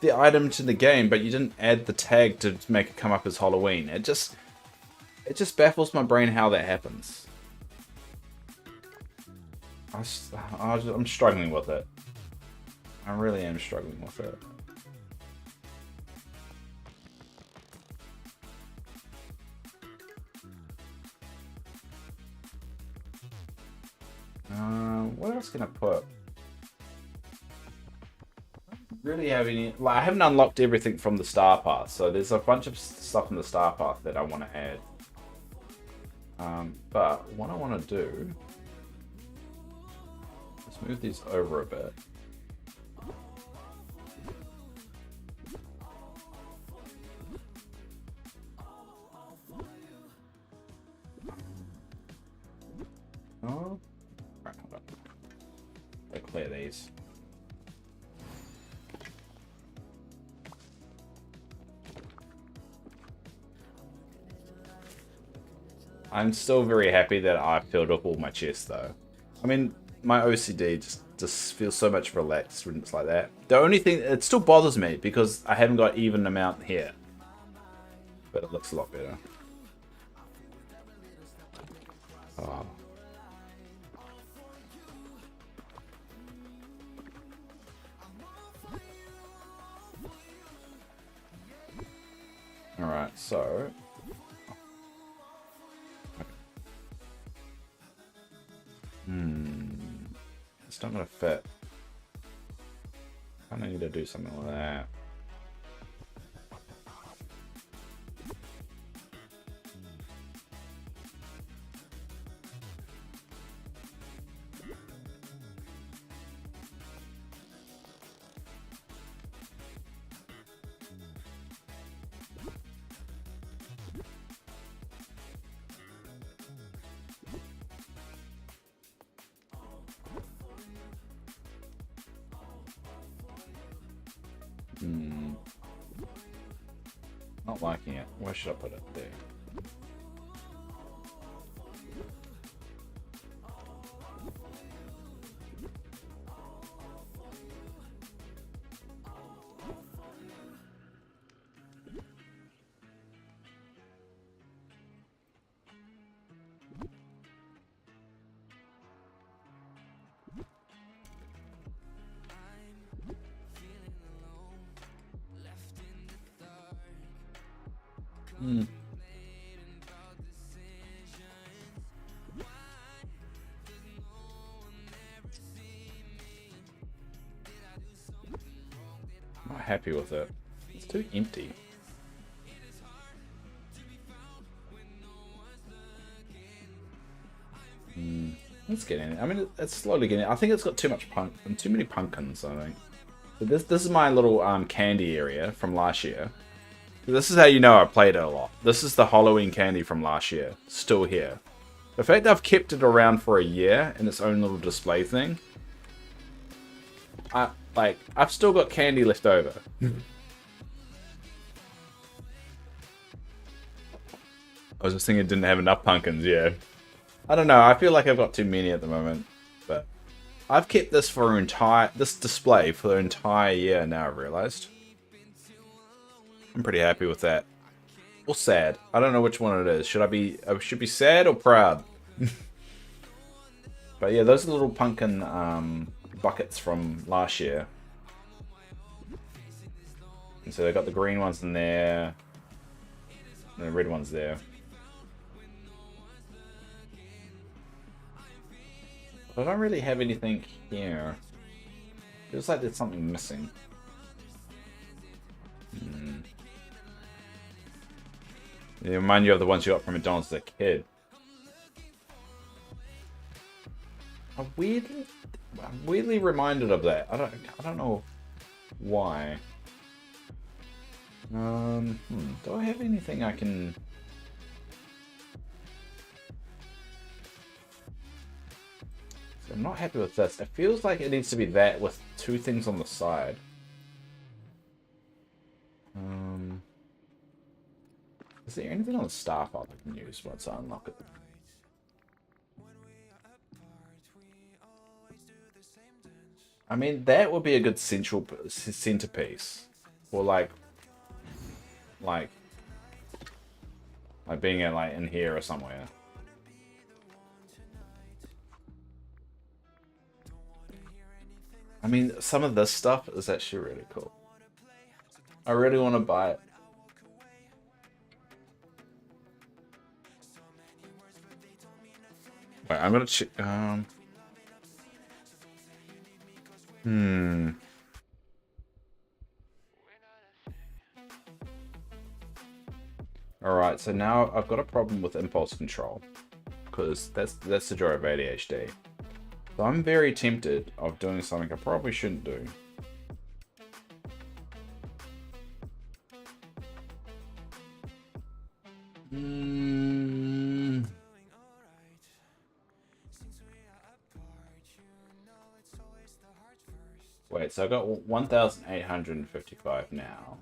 Speaker 1: the item to the game, but you didn't add the tag to make it come up as Halloween. It just baffles my brain how that happens. I'm struggling with it. I really am struggling with it. What else can I put? Really have any, like, I haven't unlocked everything from the star path, so there's a bunch of stuff in the star path that I want to add. But what I want to do, let's move these over a bit. Oh, right, hold on. I'll clear these. I'm still very happy that I filled up all my chests, though. I mean, my OCD just feels so much relaxed when it's like that. The only thing, it still bothers me because I haven't got even amount here. But it looks a lot better. Oh. Alright, so... It's not gonna fit. I need to do something like that. Not liking it. Where should I put it? There. Mm. Not happy with it. It's too empty. Let's get in it. I mean, it's slowly getting. I think it's got too much too many pumpkins. I think. So this is my little candy area from last year. This is how you know I played it a lot. This is the Halloween candy from last year, still here. The fact that I've kept it around for a year in its own little display thing. I've still got candy left over. I was just thinking it didn't have enough pumpkins, yeah. I don't know, I feel like I've got too many at the moment. But I've kept this for this display for the entire year now, I've realized. I'm pretty happy with that. Or sad. I don't know which one it is. I should be sad or proud? But yeah, those are little pumpkin buckets from last year. And so they got the green ones in there. And the red ones there. But I don't really have anything here. Feels like there's something missing. They remind you of the ones you got from McDonald's as a kid. I'm weirdly reminded of that. I don't know why. Do I have anything I can? So I'm not happy with this. It feels like it needs to be that with two things on the side. Is there anything on the star file I can use once I unlock it? I mean, that would be a good centerpiece. Or like being in here or somewhere. I mean, some of this stuff is actually really cool. I really want to buy it. Wait, I'm gonna check. Alright, so now I've got a problem with impulse control. Because that's the joy of ADHD. So I'm very tempted of doing something I probably shouldn't do. Wait, so I got 1,855 now.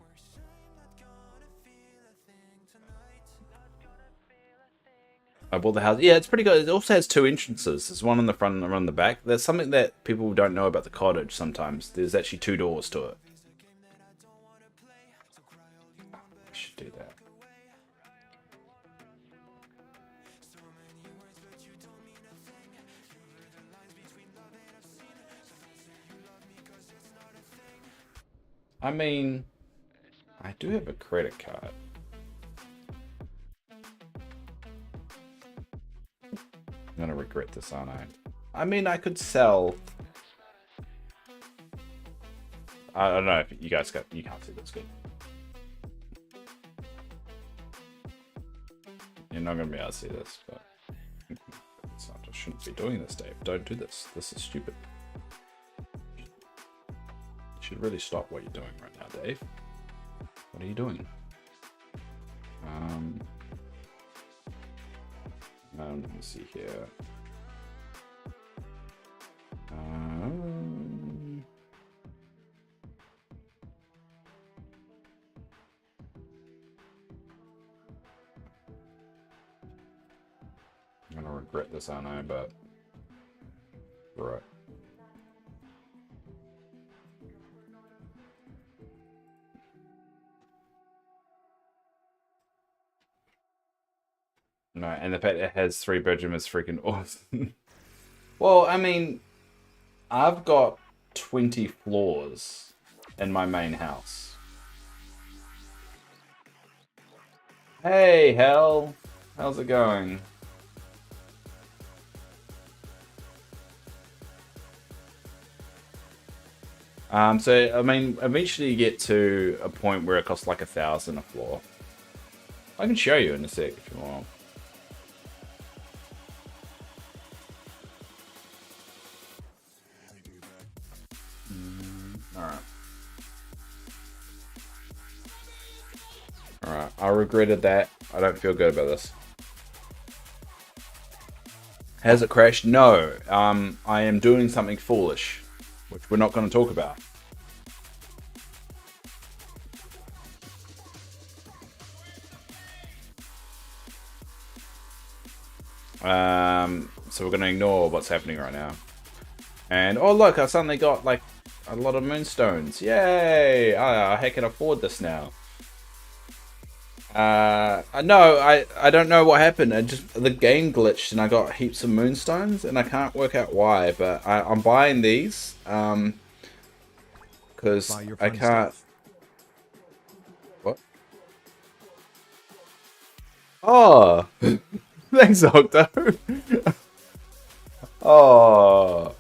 Speaker 1: I bought the house. Yeah, it's pretty good. It also has two entrances. There's one on the front and one on the back. There's something that people don't know about the cottage sometimes. There's actually two doors to it. I should do that. I mean, I do have a credit card. I'm gonna regret this, aren't I? I mean, I could sell. I don't know if you guys you can't see this good. You're not gonna be able to see this, but I shouldn't be doing this, Dave. Don't do this. This is stupid. You should really stop what you're doing right now, Dave. What are you doing? Let me see here. I'm gonna regret this, aren't I? But right. No, and the fact it has 3 bedrooms is freaking awesome. Well, I mean, I've got 20 floors in my main house. Hey, Hell. How's it going? So, I mean, eventually you get to a point where it costs like 1,000 a floor. I can show you in a sec if you want. Alright. Alright, I regretted that. I don't feel good about this. Has it crashed? No. I am doing something foolish, which we're not going to talk about. So we're going to ignore what's happening right now. And, oh look, I suddenly got, like, a lot of moonstones. Yay! I can afford this now. No, I don't know what happened. The game glitched and I got heaps of moonstones and I can't work out why, but I'm buying these, because I can't... Stuff. What? Oh! Thanks, Octo! Oh!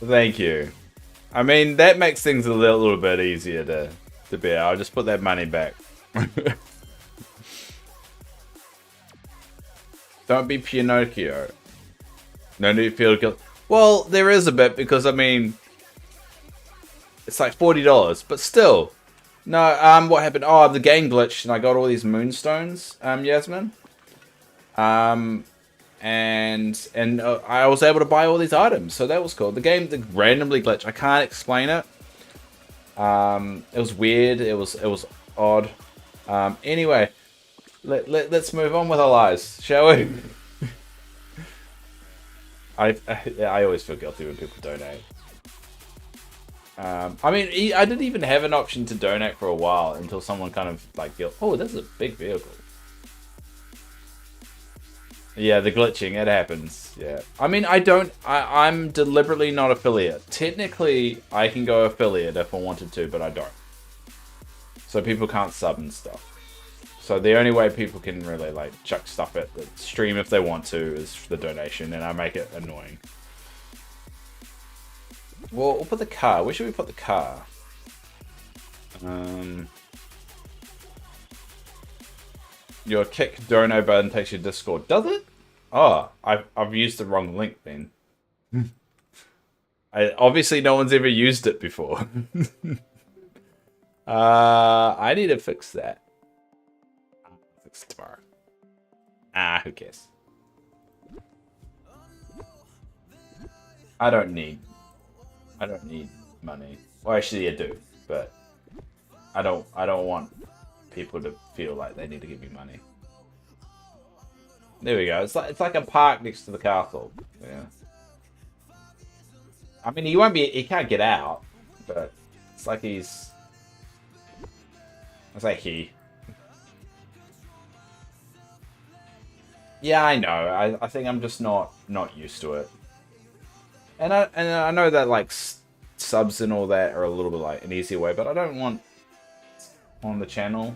Speaker 1: Thank you. I mean, that makes things a little bit easier to bear. I'll just put that money back. Don't be Pinocchio. No need to feel guilt. Well, there is a bit because I mean, it's like $40, but still. No, what happened? Oh, the game glitched and I got all these moonstones, Yasmin. And I was able to buy all these items, so that was cool. The game randomly glitched. I can't explain it. It was weird. It was odd. Anyway, let's move on with our lives, shall we? I always feel guilty when people donate. I mean, I didn't even have an option to donate for a while until someone kind of like, oh, this is a big vehicle. Yeah, the glitching, it happens. Yeah. I mean, I'm deliberately not affiliate. Technically, I can go affiliate if I wanted to, but I don't. So people can't sub and stuff. So the only way people can really like chuck stuff at the stream if they want to is the donation, and I make it annoying. Well, we'll put the car. Where should we put the car? Your kick dono button takes you to Discord. Does it? Oh, I've used the wrong link then. Obviously no one's ever used it before. I need to fix that. I'll fix it tomorrow. Who cares? I don't need money. Well, actually I do, but I don't want people to feel like they need to give me money. There we go. It's like a park next to the castle. Yeah. I mean, he can't get out, but it's like he's. I say he. Yeah, I know. I think I'm just not used to it. And I know that like subs and all that are a little bit like an easier way, but I don't want on the channel.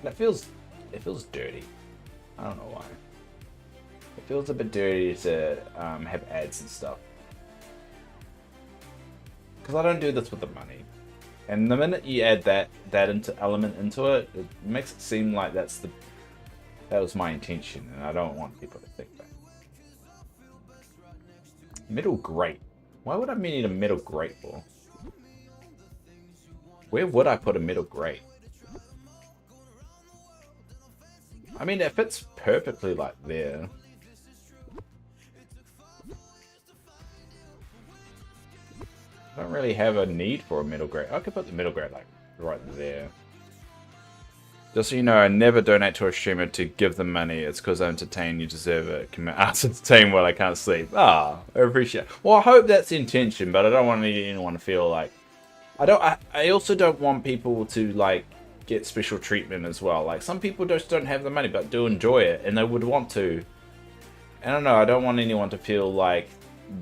Speaker 1: And it feels dirty. I don't know why. It feels a bit dirty to have ads and stuff. Because I don't do this with the money. And the minute you add that element into it, it makes it seem like that was my intention, and I don't want people to think that. Middle grate. Why would I need a middle grate for? Where would I put a middle grate? I mean, it fits perfectly like there. I don't really have a need for a middle grate. I could put the middle grate like right there. Just so you know, I never donate to a streamer to give them money. It's because I entertain. You deserve it. Commit us entertain while I can't sleep. I appreciate it. Well, I hope that's the intention, but I don't want anyone to feel like... I also don't want people to like get special treatment as well. Like some people just don't have the money, but do enjoy it, and they would want to. I don't know. I don't want anyone to feel like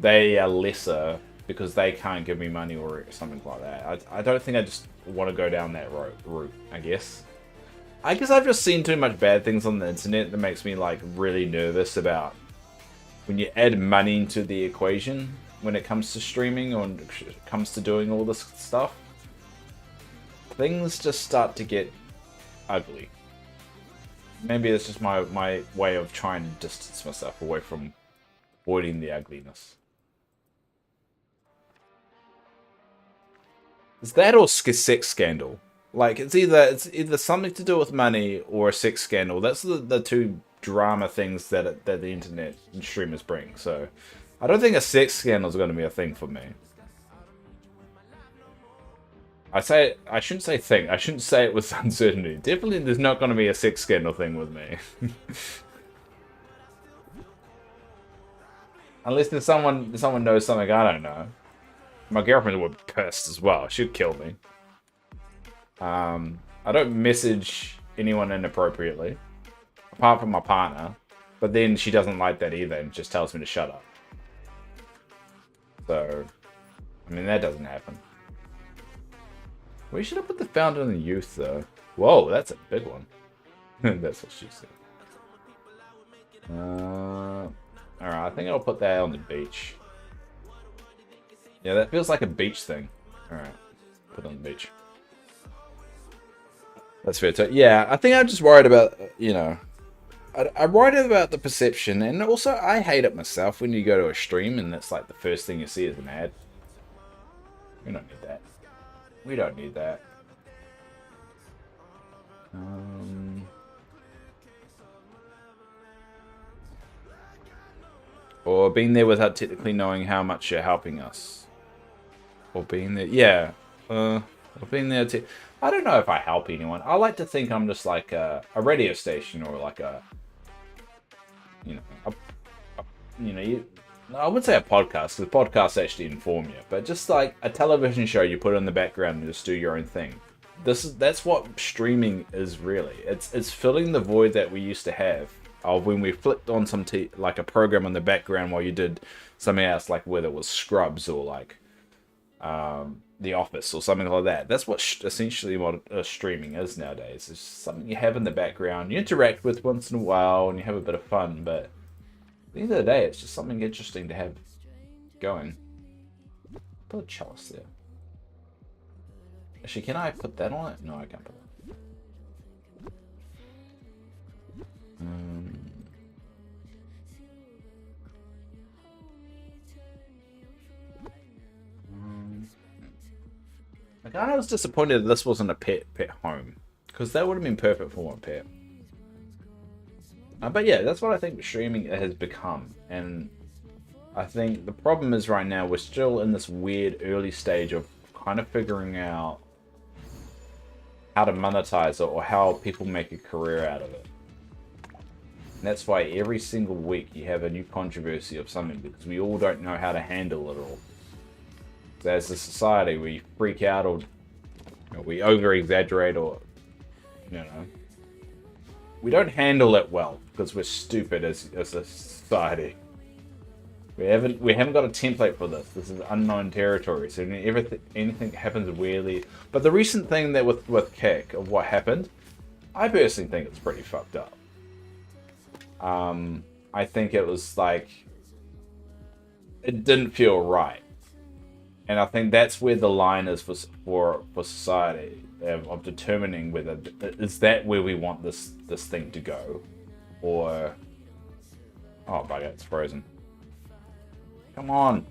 Speaker 1: they are lesser because they can't give me money or something like that. I don't think I just want to go down that route, I guess. I guess I've just seen too much bad things on the internet that makes me like really nervous about when you add money into the equation when it comes to streaming or when it comes to doing all this stuff. Things just start to get ugly. Maybe it's just my way of trying to distance myself away from avoiding the ugliness. Is that or sex scandal? Like it's either something to do with money or a sex scandal. That's the two drama things that the internet and streamers bring. So I don't think a sex scandal is going to be a thing for me. I shouldn't say thing. I shouldn't say it with uncertainty. Definitely, there's not going to be a sex scandal thing with me. Unless there's someone knows something I don't know. My girlfriend would be pissed as well. She'd kill me. I don't message anyone inappropriately, apart from my partner. But then she doesn't like that either, and just tells me to shut up. So, I mean, that doesn't happen. We should have put the Fountain of the Youth, though. Whoa, that's a big one. That's what she said. Alright, I think I'll put that on the beach. Yeah, that feels like a beach thing. Alright, put it on the beach. That's fair too. Yeah, I think I'm just worried about, you know... I'm worried about the perception, and also I hate it myself when you go to a stream and that's like the first thing you see is an ad. We don't need that. We don't need that. Or being there without technically knowing how much you're helping us. Or being there, yeah. Or being there to... I don't know if I help anyone. I like to think I'm just like a radio station or like a... You know, I would say a podcast, because podcasts actually inform you, but just like a television show you put in the background and just do your own thing. That's what streaming is really. It's filling the void that we used to have of when we flicked on some like a program in the background while you did something else, like whether it was Scrubs or like The Office or something like that. That's what essentially what streaming is nowadays. It's just something you have in the background, you interact with once in a while, and you have a bit of fun, but at the end of the day, it's just something interesting to have going. Put a chalice there. Actually, can I put that on it? No, I can't put that. Like, I was disappointed that this wasn't a pet home, because that would have been perfect for one pet. But yeah, that's what I think streaming has become, and I think the problem is right now we're still in this weird early stage of kind of figuring out how to monetize it or how people make a career out of it. And that's why every single week you have a new controversy of something, because we all don't know how to handle it all. So as a society, we freak out or we over-exaggerate or, you know, we don't handle it well because we're stupid as a society. We haven't got a template for this. This is unknown territory. So anything happens weirdly. But the recent thing that with Kick of what happened, I personally think it's pretty fucked up. I think it was like it didn't feel right, and I think that's where the line is for society of determining whether is that where we want this thing to go, or oh bugger, it's frozen. Come on.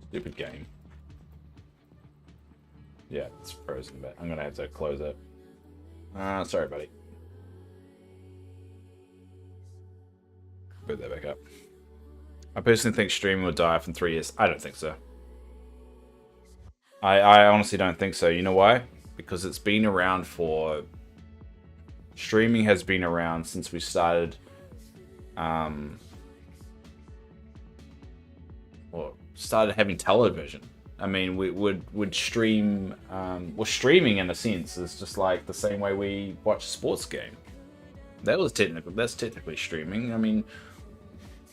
Speaker 1: Stupid game. Yeah, it's frozen, but I'm gonna have to close it. Sorry, buddy. Put that back up. I personally think streaming will die off in 3 years. I don't think so. I honestly don't think so. You know why? Because it's been around for... Streaming has been around since we started... started having television. I mean, we would stream... well, streaming in a sense is just like the same way we watch a sports game. That's technically streaming. I mean...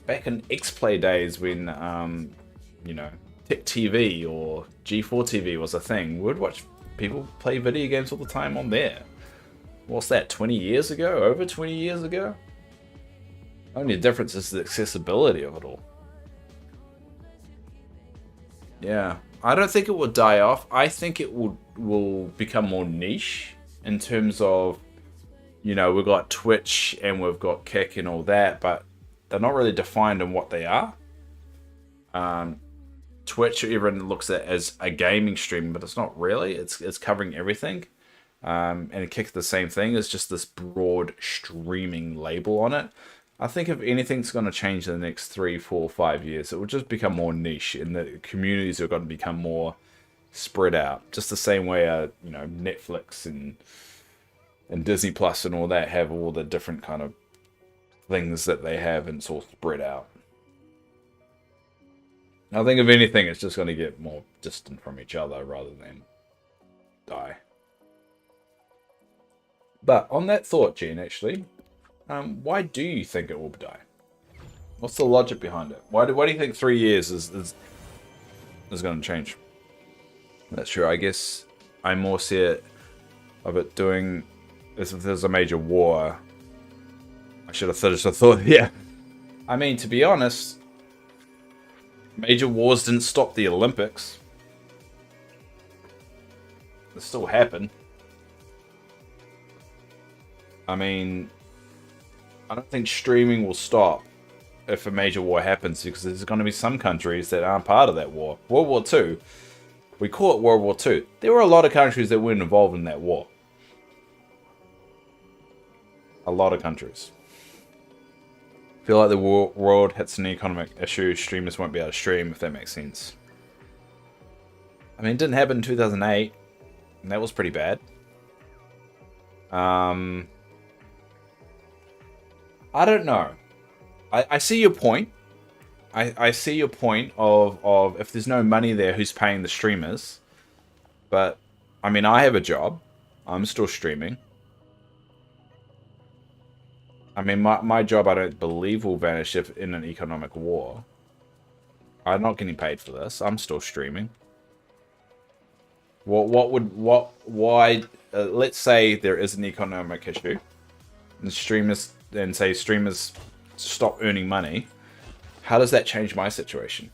Speaker 1: Back in X-Play days when, you know, Tech TV or G4 TV was a thing, we would watch people play video games all the time on there. What's that, 20 years ago? Over 20 years ago? Only difference is the accessibility of it all. Yeah, I don't think it will die off. I think it will become more niche in terms of, you know, we've got Twitch and we've got Kick and all that, but they're not really defined in what they are. Twitch, everyone looks at it as a gaming stream, but it's not really. It's covering everything. And Kick the same thing. It's just this broad streaming label on it. I think if anything's going to change in the next 3, 4, 5 years, it will just become more niche, and the communities are going to become more spread out. Just the same way, you know, Netflix and Disney Plus and all that have all the different kind of things that they have, and it's all spread out. I think if anything, it's just going to get more distant from each other rather than die. But on that thought, Jen, actually, why do you think it will die? What's the logic behind it? Why do you think 3 years is going to change? That's true. I guess I more see it of it doing as if there's a major war. I should have finished the thought. Yeah. I mean, to be honest, major wars didn't stop the Olympics. They still happen. I mean, I don't think streaming will stop if a major war happens, because there's going to be some countries that aren't part of that war. World War II, we call it World War II. There were a lot of countries that weren't involved in that war. A lot of countries. I feel like the world hits an economic issue, streamers won't be able to stream, if that makes sense. I mean, it didn't happen in 2008, and that was pretty bad. I don't know. I see your point. I see your point of if there's no money there, who's paying the streamers? But, I mean, I have a job. I'm still streaming. I mean, my job, I don't believe, will vanish if in an economic war. I'm not getting paid for this. I'm still streaming. Why, let's say there is an economic issue, and streamers stop earning money. How does that change my situation?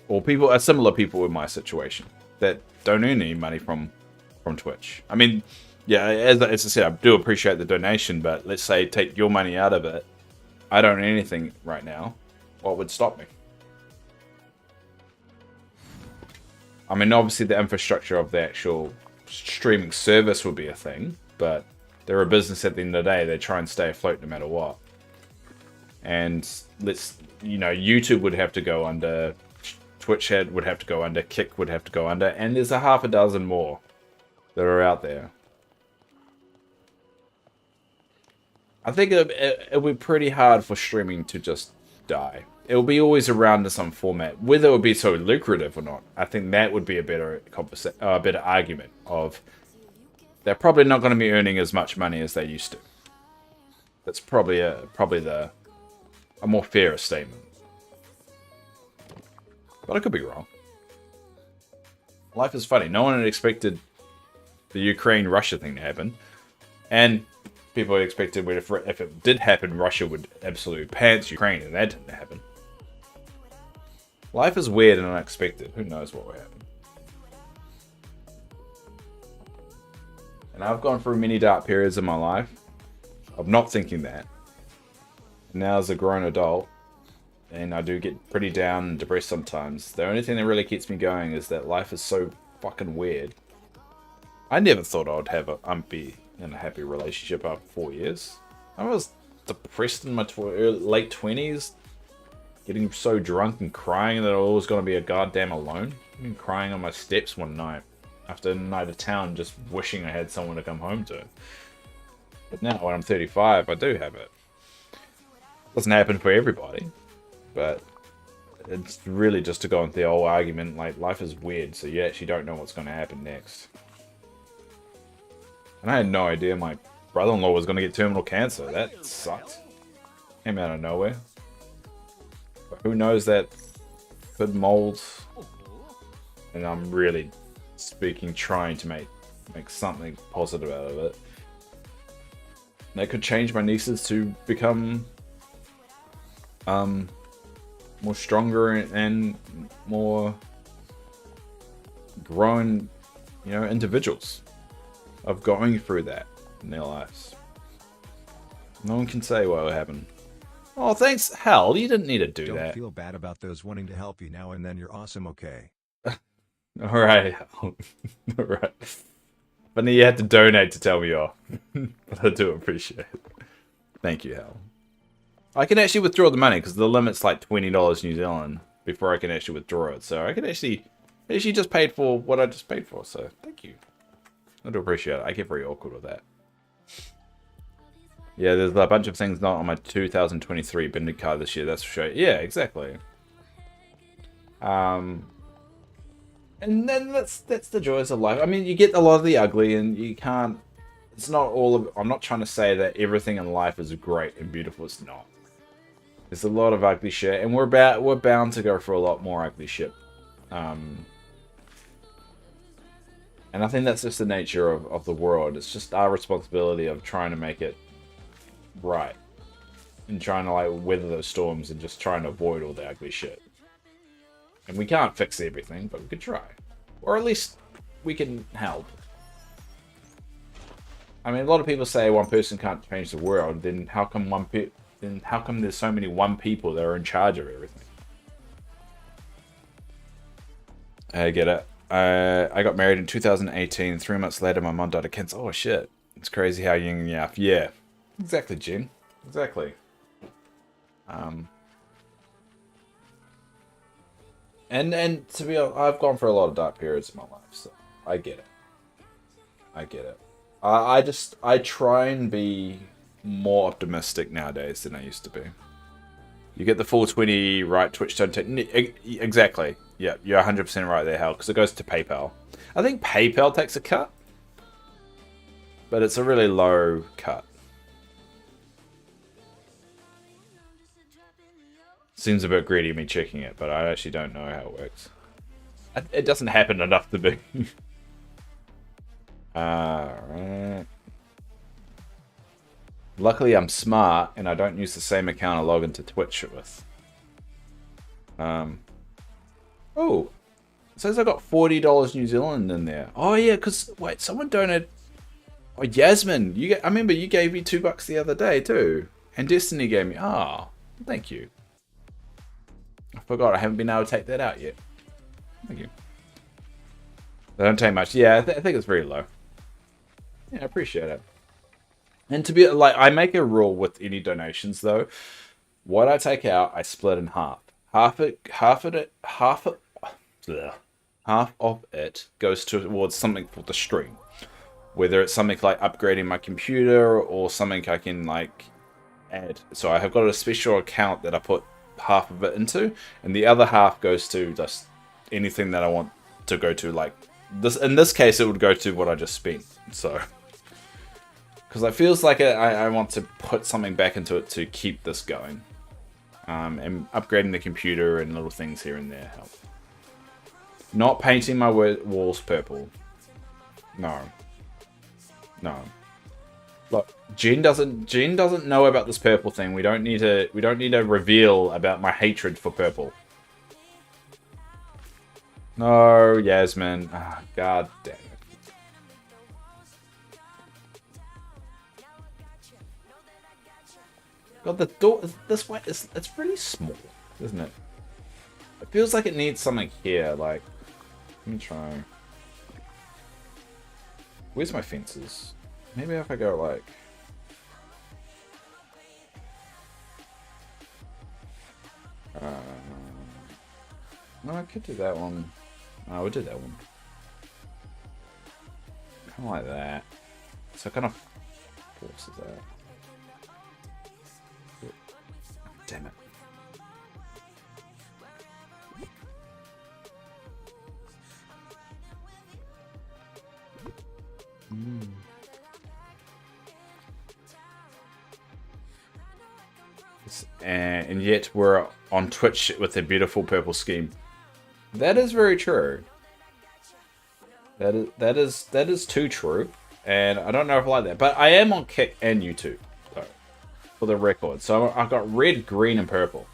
Speaker 1: Or similar people in my situation that don't earn any money from Twitch. I mean, yeah, as I said, I do appreciate the donation, but let's say take your money out of it. I don't earn anything right now. What would stop me? I mean, obviously the infrastructure of the actual streaming service would be a thing, but they're a business at the end of the day. They try and stay afloat no matter what. And YouTube would have to go under, Twitch would have to go under, Kick would have to go under, and there's a half a dozen more that are out there. I think it'll be pretty hard for streaming to just die. It'll be always around in some format. Whether it would be so lucrative or not, I think that would be a better argument of they're probably not going to be earning as much money as they used to. That's probably a more fairer statement. But I could be wrong. Life is funny. No one had expected the Ukraine-Russia thing to happen. And people had expected if it did happen, Russia would absolutely pants Ukraine, and that didn't happen. Life is weird and unexpected. Who knows what will happen? And I've gone through many dark periods in my life of not thinking that. Now as a grown adult, and I do get pretty down and depressed sometimes, the only thing that really keeps me going is that life is so fucking weird. I never thought I'd be in a happy relationship after 4 years. I was depressed in my late 20s, getting so drunk and crying that I was going to be a goddamn alone. I've been crying on my steps one night after a night of town, just wishing I had someone to come home to. But now, when I'm 35, I do have it. Doesn't happen for everybody, but it's really just to go into the old argument, like, life is weird, so you actually don't know what's going to happen next. And I had no idea my brother-in-law was going to get terminal cancer. That sucked. Came out of nowhere. who knows, that could mold. And I'm really speaking, trying to make something positive out of it. That could change my nieces to become more stronger and more grown, you know, individuals of going through that in their lives. No one can say what will happen. Oh, thanks. Hell, you didn't need to do that.
Speaker 3: Don't feel bad about those wanting to help you now and then. You're awesome, okay?
Speaker 1: Alright. Alright. But you had to donate to tell me off. But I do appreciate it. Thank you, Hal. I can actually withdraw the money because the limit's like $20 New Zealand before I can actually withdraw it. So I can actually just paid for what I just paid for. So thank you. I do appreciate it. I get very awkward with that. Yeah, there's a bunch of things not on my 2023 bended card this year. That's for sure. Yeah, exactly. And then that's the joys of life. I mean, you get a lot of the ugly, and you can't. It's not all of. I'm not trying to say that everything in life is great and beautiful. It's not. There's a lot of ugly shit, and we're bound to go through a lot more ugly shit. And I think that's just the nature of the world. It's just our responsibility of trying to make it right, and trying to like weather those storms, and just trying to avoid all the ugly shit. And we can't fix everything, but we could try. Or at least we can help. I mean, a lot of people say one person can't change the world. Then how come there's so many people that are in charge of everything? I get it. I got married in 2018. 3 months later, my mom died of cancer. Oh, shit. It's crazy how young you are. Yeah. Exactly, Jen. Exactly. And to be honest, I've gone through a lot of dark periods in my life, so I get it. I get it. I try and be more optimistic nowadays than I used to be. You get the 420 right, Twitch don't take... Exactly. Yeah, you're 100% right there, Hal, because it goes to PayPal. I think PayPal takes a cut, but it's a really low cut. Seems a bit greedy me checking it, but I actually don't know how it works. It doesn't happen enough to be. Alright. Luckily I'm smart and I don't use the same account I log into Twitch with. Oh. It says I got $40 New Zealand in there. Oh yeah, because wait, someone donated. Oh, Yasmin, I remember you gave me $2 the other day too. And Destiny gave me. Oh, thank you. I forgot I haven't been able to take that out yet. Thank you. They don't take much. Yeah, I think it's very low. Yeah, I appreciate it. And to be like, I make a rule with any donations though. What I take out, I split in half. Half of it goes towards something for the stream. Whether it's something like upgrading my computer or something I can like add. So I have got a special account that I put half of it into, and the other half goes to just anything that I want to go to. Like this, in this case, it would go to what I just spent. So, because it feels like I want to put something back into it to keep this going, and upgrading the computer and little things here and there help. Not painting my walls purple. No. Look, Jen doesn't know about this purple thing. We don't need to reveal about my hatred for purple. No, Yasmin. Ah, god damn it. God, the door this way it's really small, isn't it? It feels like it needs something here, like let me try. Where's my fences? Maybe if I go like... no, I could do that one. Oh, we'll do that one. Kind of like that. So it kind of forces that. Damn it. And yet we're on Twitch with their beautiful purple scheme. That is very true. That is too true, and I don't know if I like that. But I am on Kick and YouTube, though, for the record. So I've got red, green, and purple.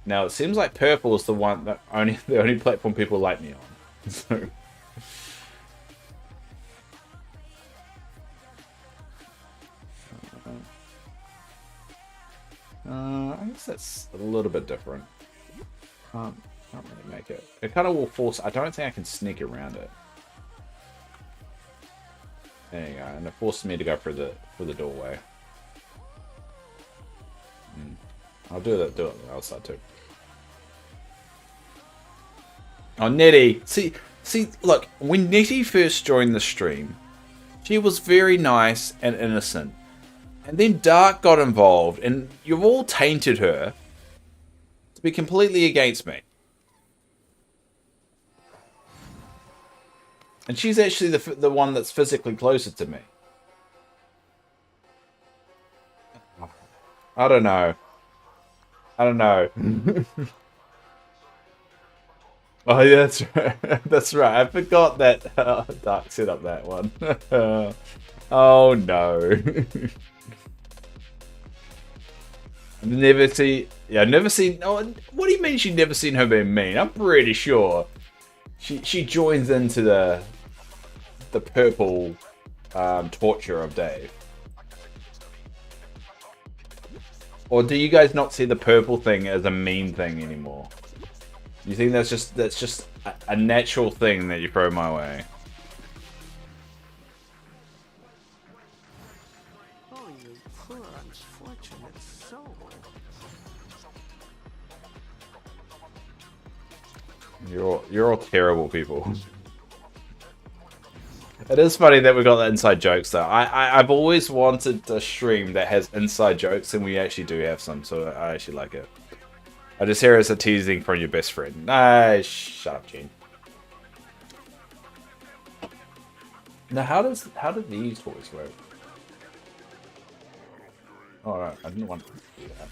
Speaker 1: Now it seems like purple is the one that the only platform people like me on. So. I guess that's a little bit different. Can't really make it. It kind of will force. I don't think I can sneak around it. There you go, and it forces me to go through the doorway. I'll do it on the outside too. Oh, Nettie! See, look. When Nettie first joined the stream, she was very nice and innocent. And then Dark got involved, and you've all tainted her to be completely against me. And she's actually the one that's physically closer to me. I don't know. Oh, yeah, that's right. That's right. I forgot that Dark set up that one. Oh, no. I've never seen. Oh, what do you mean she's never seen her being mean? I'm pretty sure she joins into the purple torture of Dave. Or do you guys not see the purple thing as a mean thing anymore? You think that's just a natural thing that you throw my way?
Speaker 2: Oh, you poor unfortunate soul.
Speaker 1: You're all terrible people. It is funny that we got the inside jokes though. I've always wanted a stream that has inside jokes, and we actually do have some, so I actually like it. I just hear it as a teasing from your best friend. Nah, shut up, Gene. Now, how do these toys work? Oh, no, I didn't want to do that.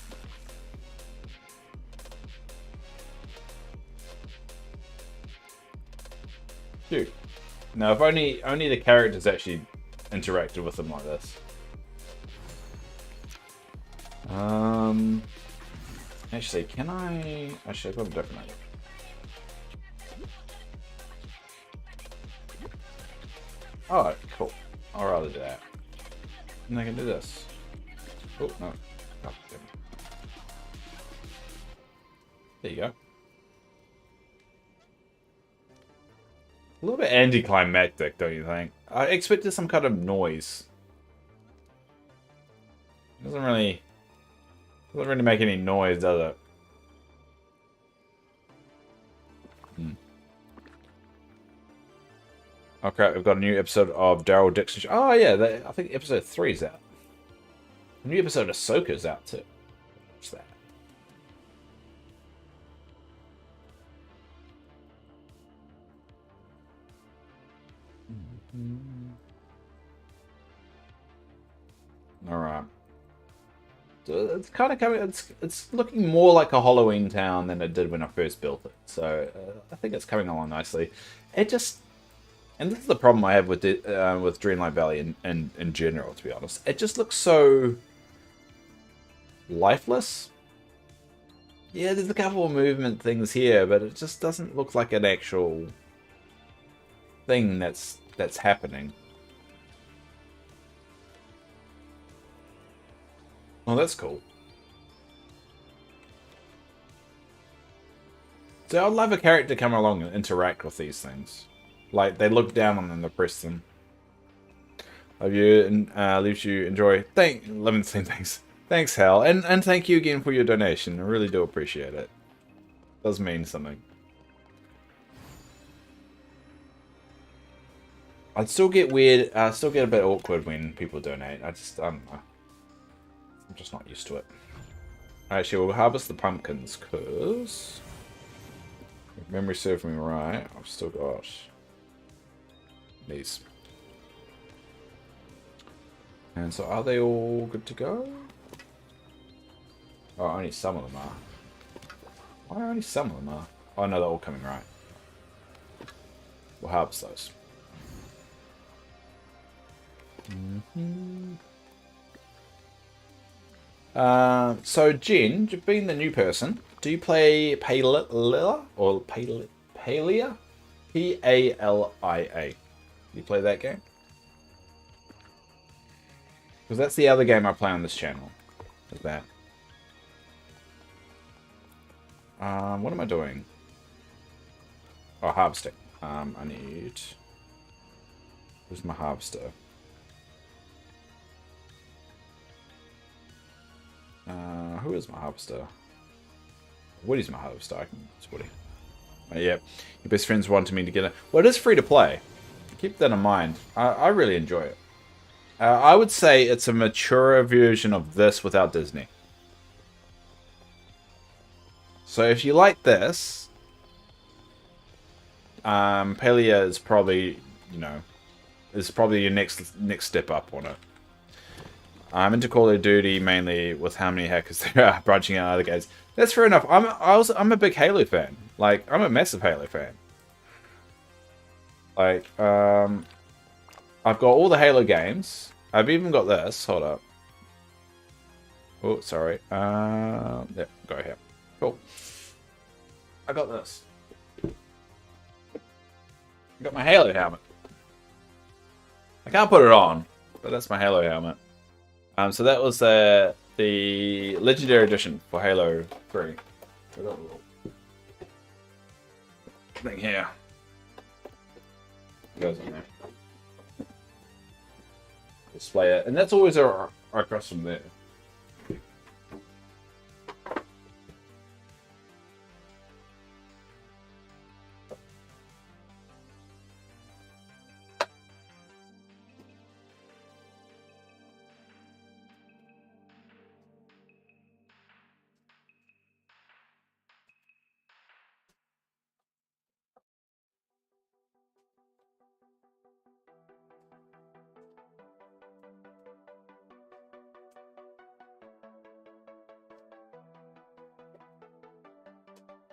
Speaker 1: Dude. Now, if only the characters actually interacted with them like this. Actually, can I? Actually, I've got a different idea. Oh, cool. I'll rather do that. And I can do this. Oh, no. Oh, damn. There you go. A little bit anticlimactic, don't you think? I expected some kind of noise. Doesn't really make any noise, does it? Okay, we've got a new episode of Daryl Dixon. Oh yeah, I think episode 3 is out. A new episode of Ahsoka's out too. What's that? All right. So it's kind of coming. It's looking more like a Halloween town than it did when I first built it. So I think it's coming along nicely. It just, and this is the problem I have with Dreamlight Valley in general. To be honest, it just looks so lifeless. Yeah, there's a couple of movement things here, but it just doesn't look like an actual thing that's happening. Oh, that's cool. So I'd love a character to come along and interact with these things. Like, they look down on them, they press them. Love you, and leaves you enjoy. Love and saying thanks. Thanks, Hal. And thank you again for your donation. I really do appreciate it. It does mean something. I'd still get weird, still get a bit awkward when people donate. I don't know. I'm just not used to it. Actually, we'll harvest the pumpkins, because if memory serves me right, I've still got these. And so are they all good to go? Oh, only some of them are. Why only some of them are? Oh no, they're all coming right. We'll harvest those. So Jen, being the new person, do you play Palia or Palia? Palia. Do you play that game? Because that's the other game I play on this channel. Is that? What am I doing? Oh, harvesting. I need... Where's my harvester? Who is my harvester? Woody's my harvester. I can... It's Woody. Yeah. Your best friends wanted me to get it. Well, it is free to play. Keep that in mind. I really enjoy it. I would say it's a maturer version of this without Disney. So if you like this, Palia is probably, you know, is probably your next step up on it. I'm into Call of Duty mainly with how many hackers there are branching out other games. That's fair enough. I'm a big Halo fan. Like, I'm a massive Halo fan. Like, I've got all the Halo games. I've even got this. Hold up. Oh, sorry. Yeah, go here. Cool. I got this. I got my Halo helmet. I can't put it on, but that's my Halo helmet. So that was the Legendary Edition for Halo 3. I got a little thing here. It goes in there. Display it, and that's always across from there.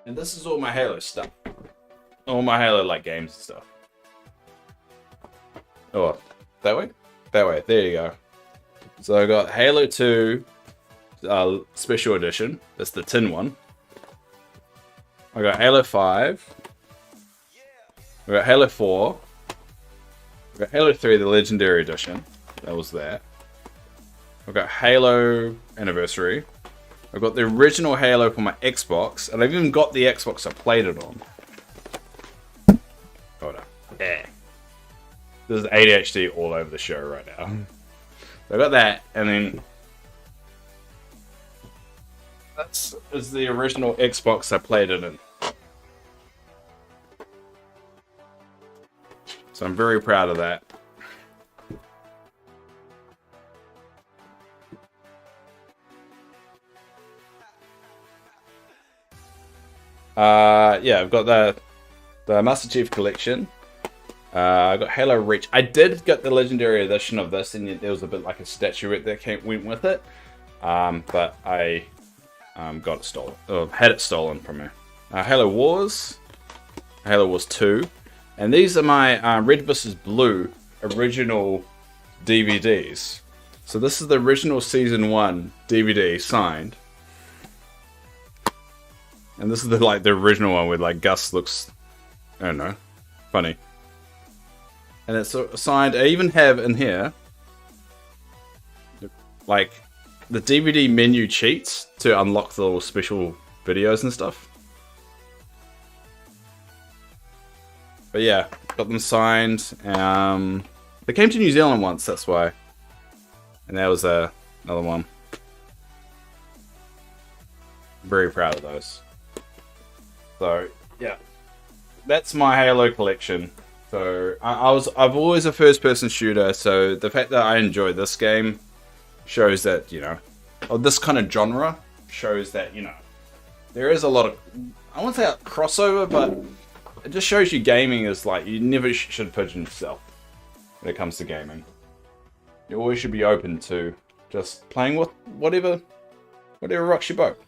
Speaker 1: And this is all my Halo stuff. All my Halo like games and stuff. Oh, that way? That way. There you go. So I got Halo 2 Special Edition. That's the tin one. I got Halo 5. I got Halo 4. I got Halo 3, the Legendary Edition. That was that. I got Halo Anniversary. I've got the original Halo for my Xbox, and I've even got the Xbox I played it on. Hold on. Yeah. There's ADHD all over the show right now. So I got that, and then that's is the original Xbox I played it in. So I'm very proud of that. Yeah, I've got the Master Chief Collection. I got Halo Reach. I did get the Legendary Edition of this, and there was a bit like a statuette that went with it. But I got it stolen. Or had it stolen from me. Halo Wars. Halo Wars 2. And these are my Red vs. Blue original DVDs. So this is the original Season 1 DVD signed. And this is the original one where like Gus looks, I don't know, funny. And it's signed. I even have in here like the DVD menu cheats to unlock the little special videos and stuff. But yeah, got them signed. They came to New Zealand once, that's why. And that was another one. Very proud of those. So yeah, that's my Halo collection. So I've always a first-person shooter. So the fact that I enjoy this game shows that, you know, or this kind of genre shows that, you know, there is a lot of, I won't say a crossover, but it just shows you gaming is like, you never should pigeon yourself when it comes to gaming. You always should be open to just playing with whatever rocks your boat,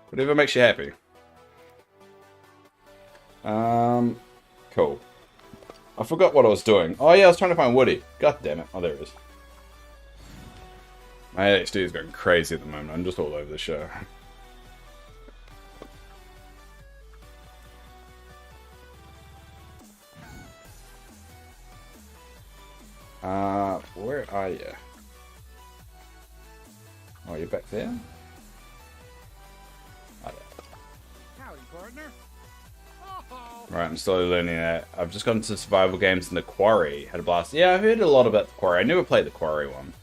Speaker 1: whatever makes you happy. Cool. I forgot what I was doing. Oh yeah, I was trying to find Woody. God damn it. Oh, there it is. My ADHD is going crazy at the moment. I'm just all over the show. Where are you? Oh, you're back there? Oh, there.
Speaker 2: Howdy, partner.
Speaker 1: Right, I'm slowly learning that. I've just gone to survival games in the Quarry. Had a blast. Yeah, I've heard a lot about the Quarry. I never played the Quarry one.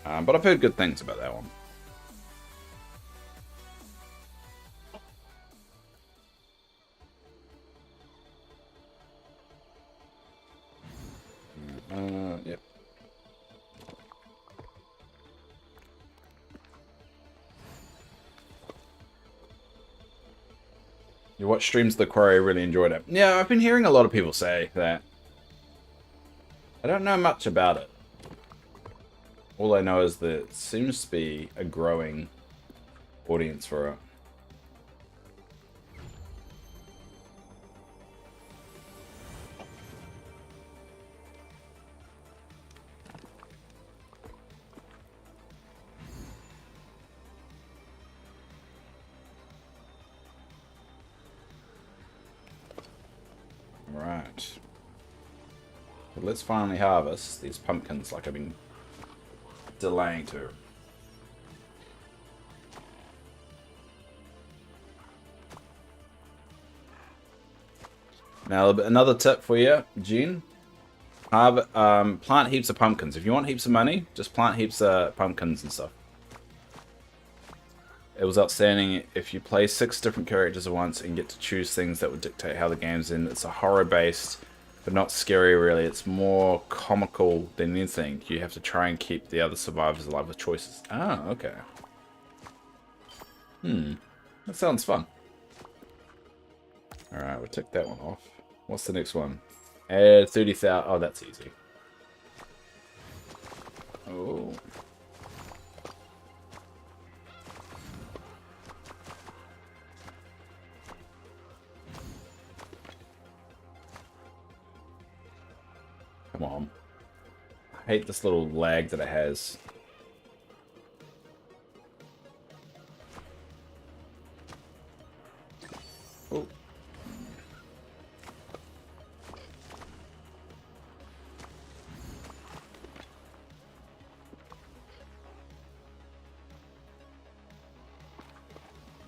Speaker 1: But I've heard good things about that one. Yep. You watch streams of the Quarry, really enjoyed it. Yeah, I've been hearing a lot of people say that. I don't know much about it. All I know is that it seems to be a growing audience for it. Right. But let's finally harvest these pumpkins like I've been delaying to. Now, another tip for you, Gene. Plant heaps of pumpkins. If you want heaps of money, just plant heaps of pumpkins and stuff. It was outstanding. If you play 6 different characters at once and get to choose things that would dictate how the game's in. It's a horror-based, but not scary really. It's more comical than anything. You have to try and keep the other survivors alive with choices. Ah, okay. That sounds fun. Alright, we'll tick that one off. What's the next one? Add 30,000. Oh, that's easy. Oh. Come on. I hate this little lag that it has. Oh.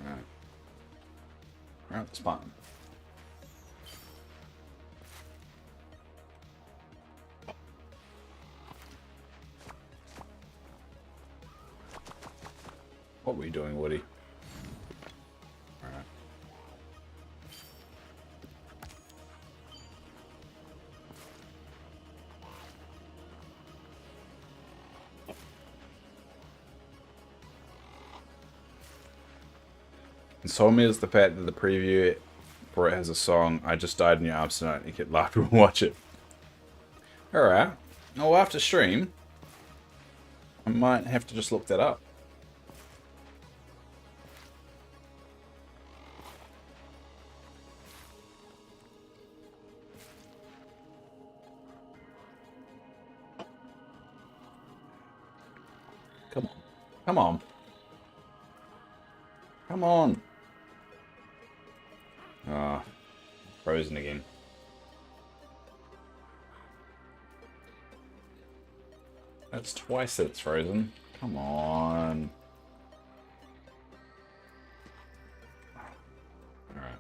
Speaker 1: Alright. Alright, that's fine. What were you doing, Woody? Alright. Console me is the fact that the preview for it has a song, I Just Died in Your Arms Tonight, and you get laughed and watch it. Alright. Well, after stream, I might have to just look that up. Come on. Come on. Come on. Ah, frozen again. That's twice that it's frozen. Come on. Alright.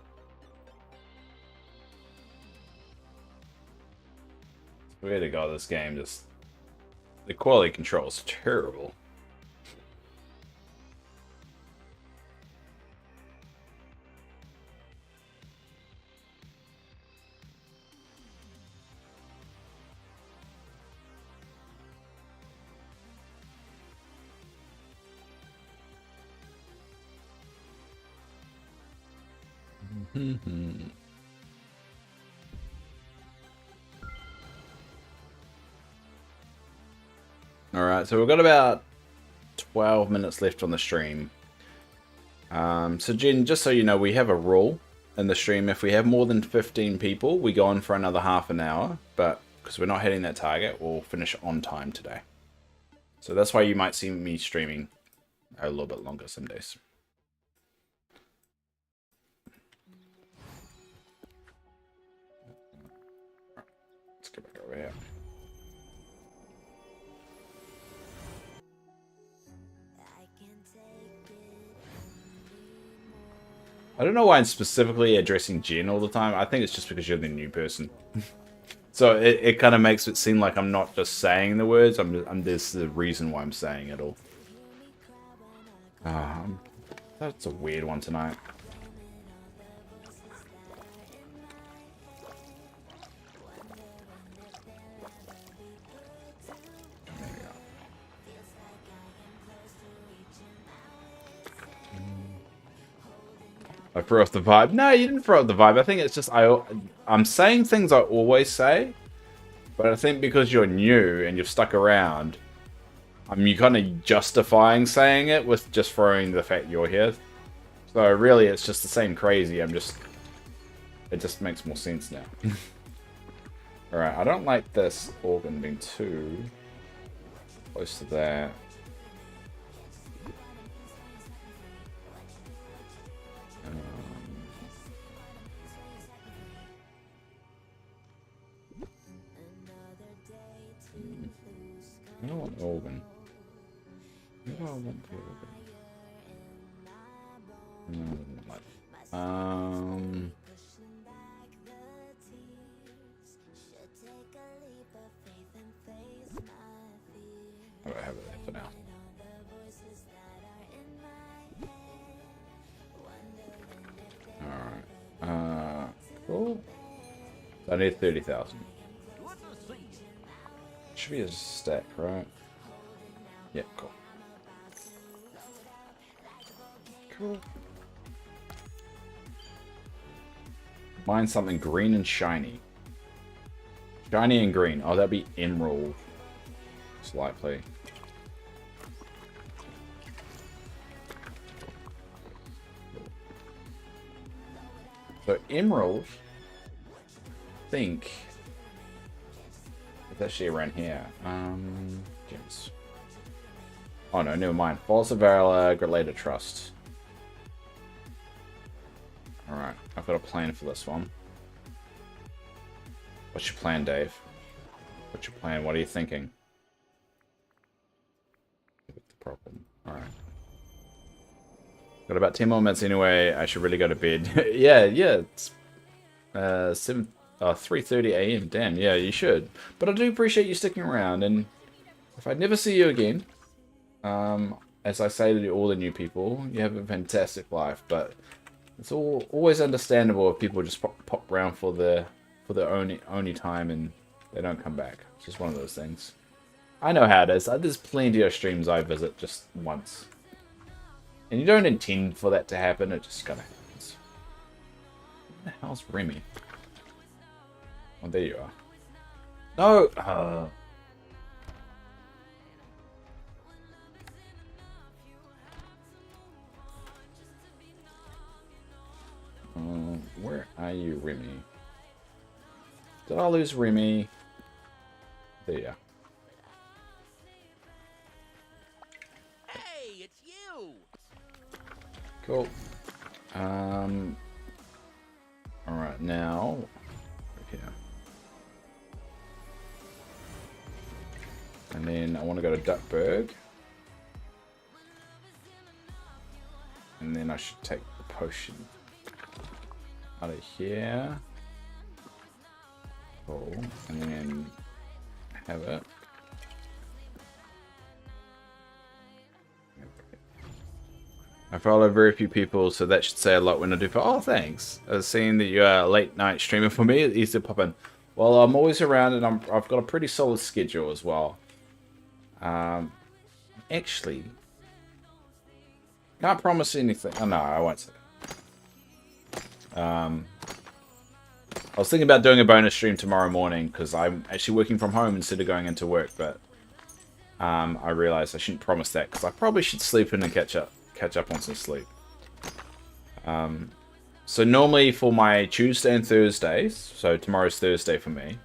Speaker 1: Swear to God, this game just... The quality control is terrible. Alright, so we've got about 12 minutes left on the stream. So Jen, just so you know, we have a rule in the stream. If we have more than 15 people, we go on for another half an hour. But because we're not hitting that target, we'll finish on time today. So that's why you might see me streaming a little bit longer some days. Let's go back over here. I don't know why I'm specifically addressing Jen all the time. I think it's just because you're the new person. So it kind of makes it seem like I'm not just saying the words. There's the reason why I'm saying it all. That's a weird one tonight. I threw off the vibe. No, you didn't throw off the vibe. I think it's just I'm saying things I always say, but I think because you're new and you've stuck around, you're kind of justifying saying it with just throwing the fact you're here. So really, it's just the same crazy. It just makes more sense now. All right, I don't like this organ being too close to that. I don't want organ. Maybe I want the organ. No, I don't like it. I have it there for now. Alright. Cool. I need 30,000. Should be a stack, right? Yeah, cool. Cool. Mine something green and shiny. Shiny and green. Oh, that'd be emerald. Slightly. So emerald, I think it's actually around here. Gems. Oh no, never mind. False Valor, Great Trust. Alright, I've got a plan for this one. What's your plan, Dave? What's your plan? What are you thinking? What's the problem? Alright. Got about 10 more minutes anyway. I should really go to bed. yeah. It's 3:30 a.m. Damn, yeah, you should. But I do appreciate you sticking around. And if I never see you again, as I say to all the new people, you have a fantastic life. But it's always understandable if people just pop around for their only time and they don't come back. It's just one of those things. I know how it is. There's plenty of streams I visit just once. And you don't intend for that to happen, it just kind of happens. Where the hell's Remy? Oh, there you are. No! Where are you, Remy? Did I lose Remy? There you are.
Speaker 2: Hey, it's you!
Speaker 1: Cool. Alright, now here. And then I want to go to Duckburg. And then I should take the potion out of here. Cool. And then have it. I follow very few people, so that should say a lot when I do. Oh, thanks. Seeing that you're a late night streamer for me, it's easy to pop in. Well, I'm always around, and I've got a pretty solid schedule as well. Actually, can't promise anything. Oh no, I won't say that. I was thinking about doing a bonus stream tomorrow morning because I'm actually working from home instead of going into work, but I realized I shouldn't promise that because I probably should sleep in and catch up on some sleep. So normally for my Tuesday and Thursdays, so tomorrow's Thursday for me,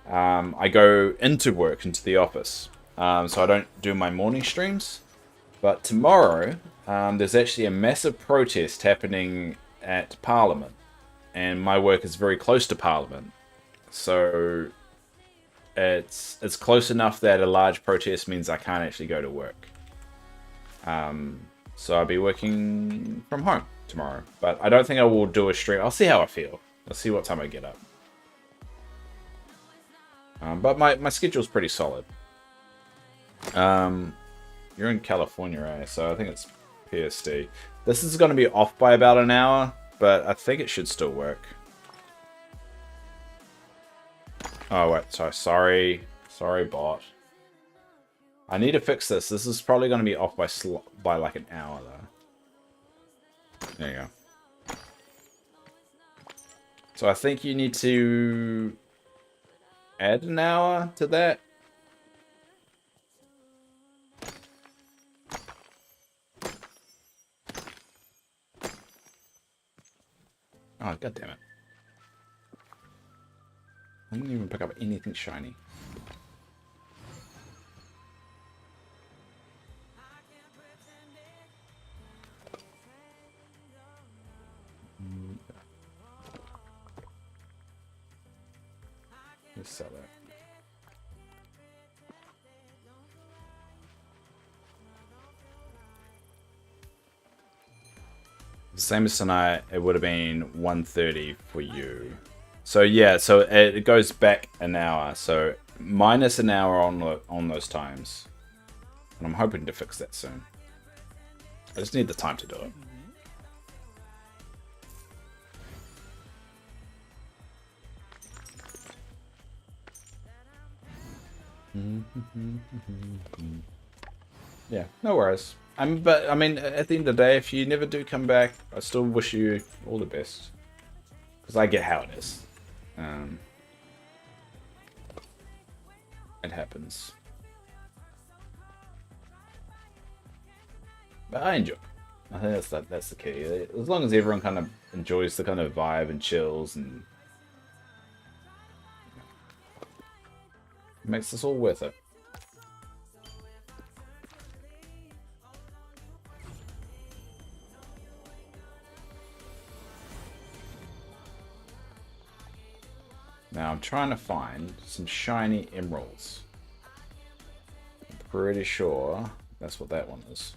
Speaker 1: I go into work, into the office. So I don't do my morning streams. But tomorrow, there's actually a massive protest happening at Parliament. And my work is very close to Parliament. So it's close enough that a large protest means I can't actually go to work. So I'll be working from home tomorrow. But I don't think I will do a stream. I'll see how I feel. I'll see what time I get up. But my schedule's pretty solid. You're in California, right? So I think it's PST. This is going to be off by about an hour, but I think it should still work. Oh, wait. Sorry, bot. I need to fix this. This is probably going to be off by like an hour, though. There you go. So I think you need to add an hour to that. Oh, god damn it. I didn't even pick up anything shiny. Let's sell that. Same as tonight, it would have been 1:30 for you. So yeah, so it goes back an hour. So minus an hour on those times. And I'm hoping to fix that soon. I just need the time to do it. Yeah, no worries. But I mean, at the end of the day, if you never do come back, I still wish you all the best. Because I get how it is. It happens. But I enjoy it. I think that's the key. As long as everyone kind of enjoys the kind of vibe and chills, and it makes this all worth it. Now I'm trying to find some shiny emeralds. I'm pretty sure that's what that one is.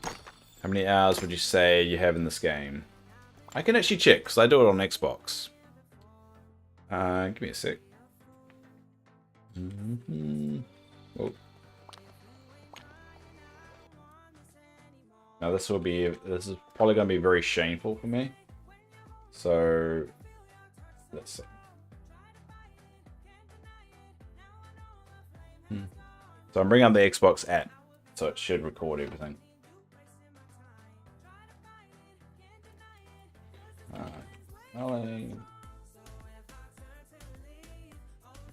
Speaker 1: How many hours would you say you have in this game? I can actually check, because I do it on Xbox. Give me a sec. Oh. Now this is probably going to be very shameful for me. So let's see. So I'm bringing up the Xbox app, so it should record everything. Alright.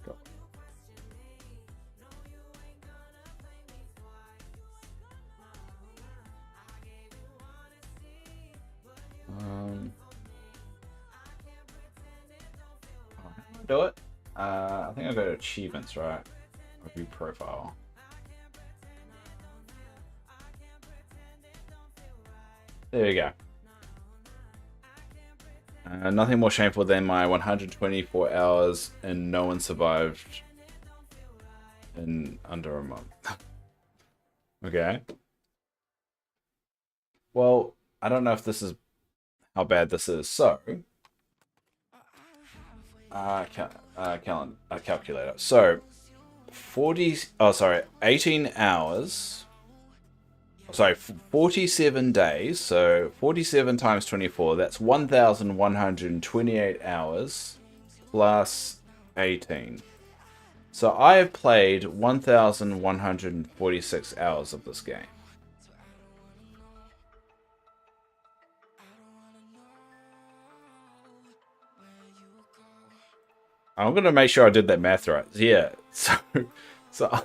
Speaker 1: Go. Do it. I think I'll go to achievements, right? Review profile. There you go. Nothing more shameful than my 124 hours and no one survived in under a month. Okay. Well, I don't know if this is how bad this is. So, calculator. So, 18 hours. Sorry, 47 days. So 47 times 24. That's 1,128 hours plus 18. So I have played 1,146 hours of this game. I'm gonna make sure I did that math right. Yeah. So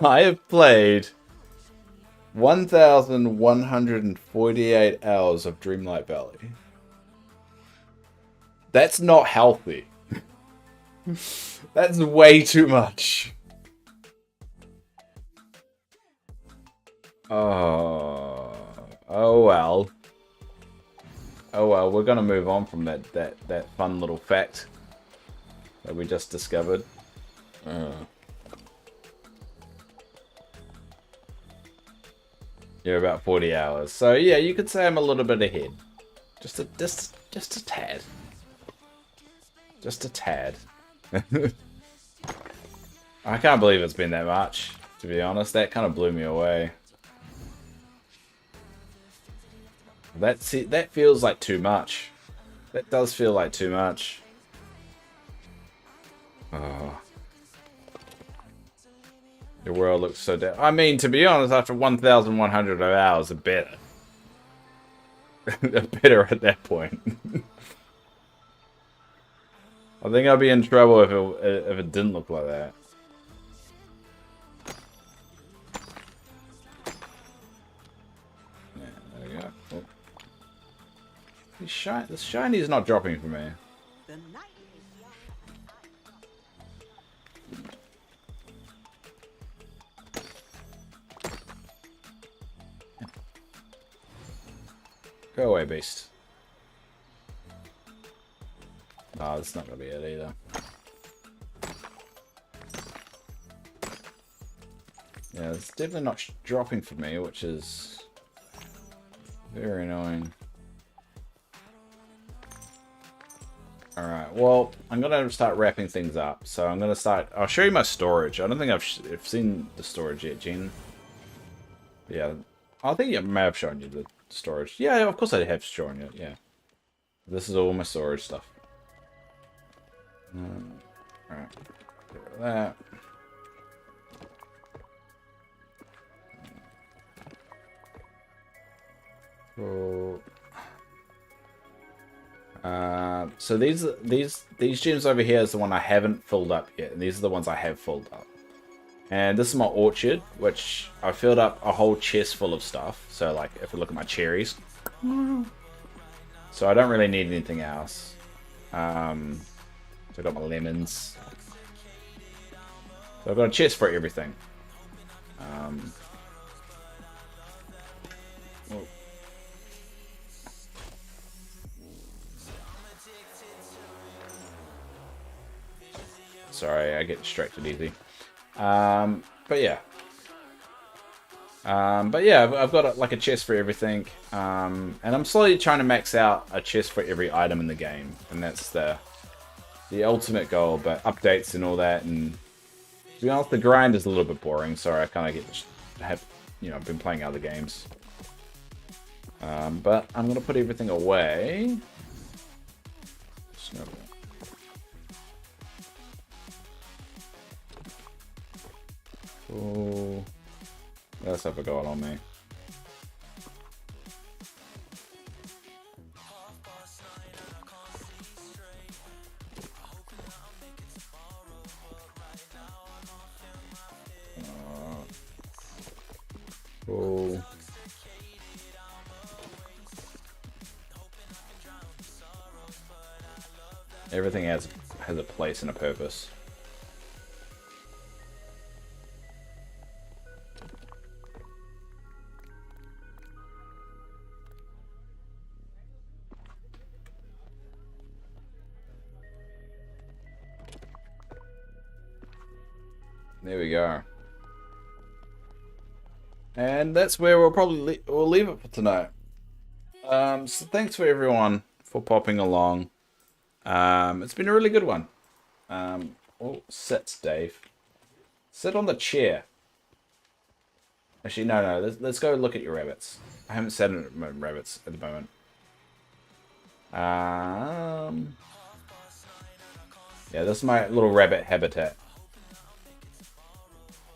Speaker 1: I have played 1,148 hours of Dreamlight Valley. That's not healthy. That's way too much. Oh well. Oh well, we're gonna move on from that fun little fact that we just discovered. You're about 40 hours. So yeah, you could say I'm a little bit ahead. Just a tad. Just a tad. I can't believe it's been that much, to be honest. That kind of blew me away. That feels like too much. That does feel like too much. Oh. The world looks so dead. I mean, to be honest, after 1,100 hours, are better. They're better at that point. I think I'd be in trouble if it didn't look like that. Yeah, there we go. Oh. This shiny is not dropping for me. Go away, beast. Oh, that's not gonna be it either. Yeah, it's definitely not dropping for me, which is very annoying. Alright, well, I'm gonna start wrapping things up. So I'm gonna start... I'll show you my storage. I don't think I've seen the storage yet, Jen. Yeah, I think I may have shown you the storage. Yeah, of course I have shown you, yeah. This is all my storage stuff. Alright, get rid of that. Cool. So these gems over here is the one I haven't filled up yet, and these are the ones I have filled up. And this is my orchard, which I filled up a whole chest full of stuff. So like, if we look at my cherries, so I don't really need anything else. So I got my lemons. So I've got a chest for everything. Oh. Sorry, I get distracted easy. But yeah. I've got like a chest for everything. And I'm slowly trying to max out a chest for every item in the game. And that's the ultimate goal, but updates and all that. And to be honest, the grind is a little bit boring. Sorry, I kind of I've been playing other games. But I'm going to put everything away. Snowball. Cool. What else have I got on me? Cool. Everything has a place and a purpose. There we go. And that's where we'll probably we'll leave it for tonight. So thanks for everyone for popping along. It's been a really good one. Oh, sit, Dave. Sit on the chair. Actually, no. Let's go look at your rabbits. I haven't sat on my rabbits at the moment. Yeah, this is my little rabbit habitat.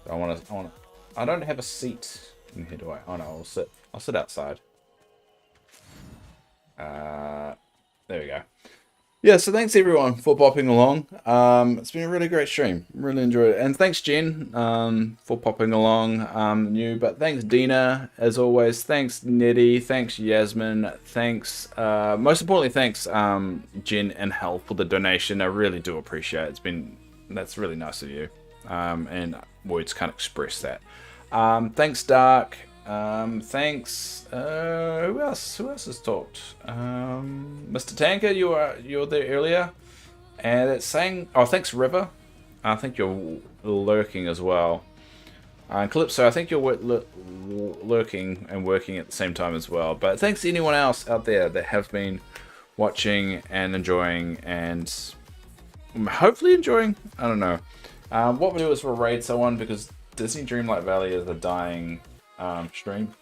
Speaker 1: I don't have a seat in here, do I? Oh no, I'll sit outside. There we go. Yeah, so thanks everyone for popping along. It's been a really great stream. Really enjoyed it. And thanks Jen for popping along new. But thanks Dina, as always. Thanks Nitty. Thanks Yasmin. Thanks, most importantly, thanks Jen and Hel for the donation. I really do appreciate it. That's really nice of you. And words can't express that. Thanks Dark. Thanks. Who else? Who else has talked? Mr. Tanker, you were there earlier, and it's saying, oh, thanks River. I think you're lurking as well. Calypso, I think you're lurking and working at the same time as well. But thanks to anyone else out there that have been watching and enjoying, and hopefully enjoying. I don't know. What we'll do is we'll raid someone because Disney Dreamlight Valley is a dying stream,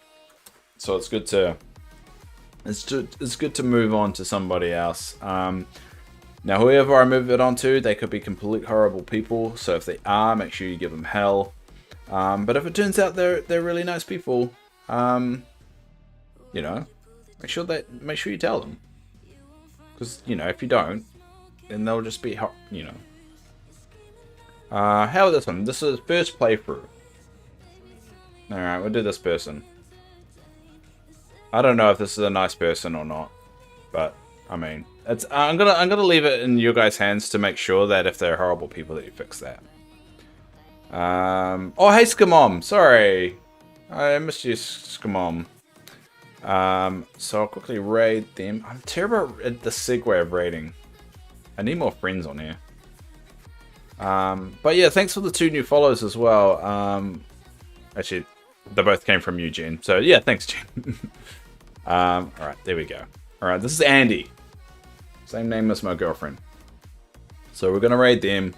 Speaker 1: so it's good to move on to somebody else. Now whoever I move it on to, they could be complete horrible people, so if they are, make sure you give them hell. But if it turns out they're really nice people, you know, make sure you tell them, because you know, if you don't, then they'll just be you know. How is this one? This is first playthrough. Alright, we'll do this person. I don't know if this is a nice person or not, but I mean, it's I'm gonna leave it in your guys' hands to make sure that if they're horrible people that you fix that. Oh hey Skamom, sorry, I missed you Skamom. So I'll quickly raid them. I'm terrible at the segue of raiding. I need more friends on here. But yeah, thanks for the 2 new follows as well. Actually, they both came from you, Jen. So yeah, thanks, Jen. Alright, there we go. Alright, this is Andy. Same name as my girlfriend. So we're gonna raid them.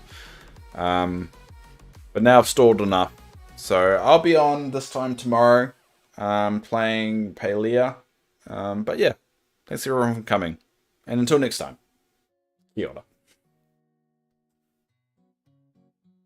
Speaker 1: But now I've stalled enough. So I'll be on this time tomorrow, playing Palea. But yeah, thanks everyone for coming. And until next time, kia ora.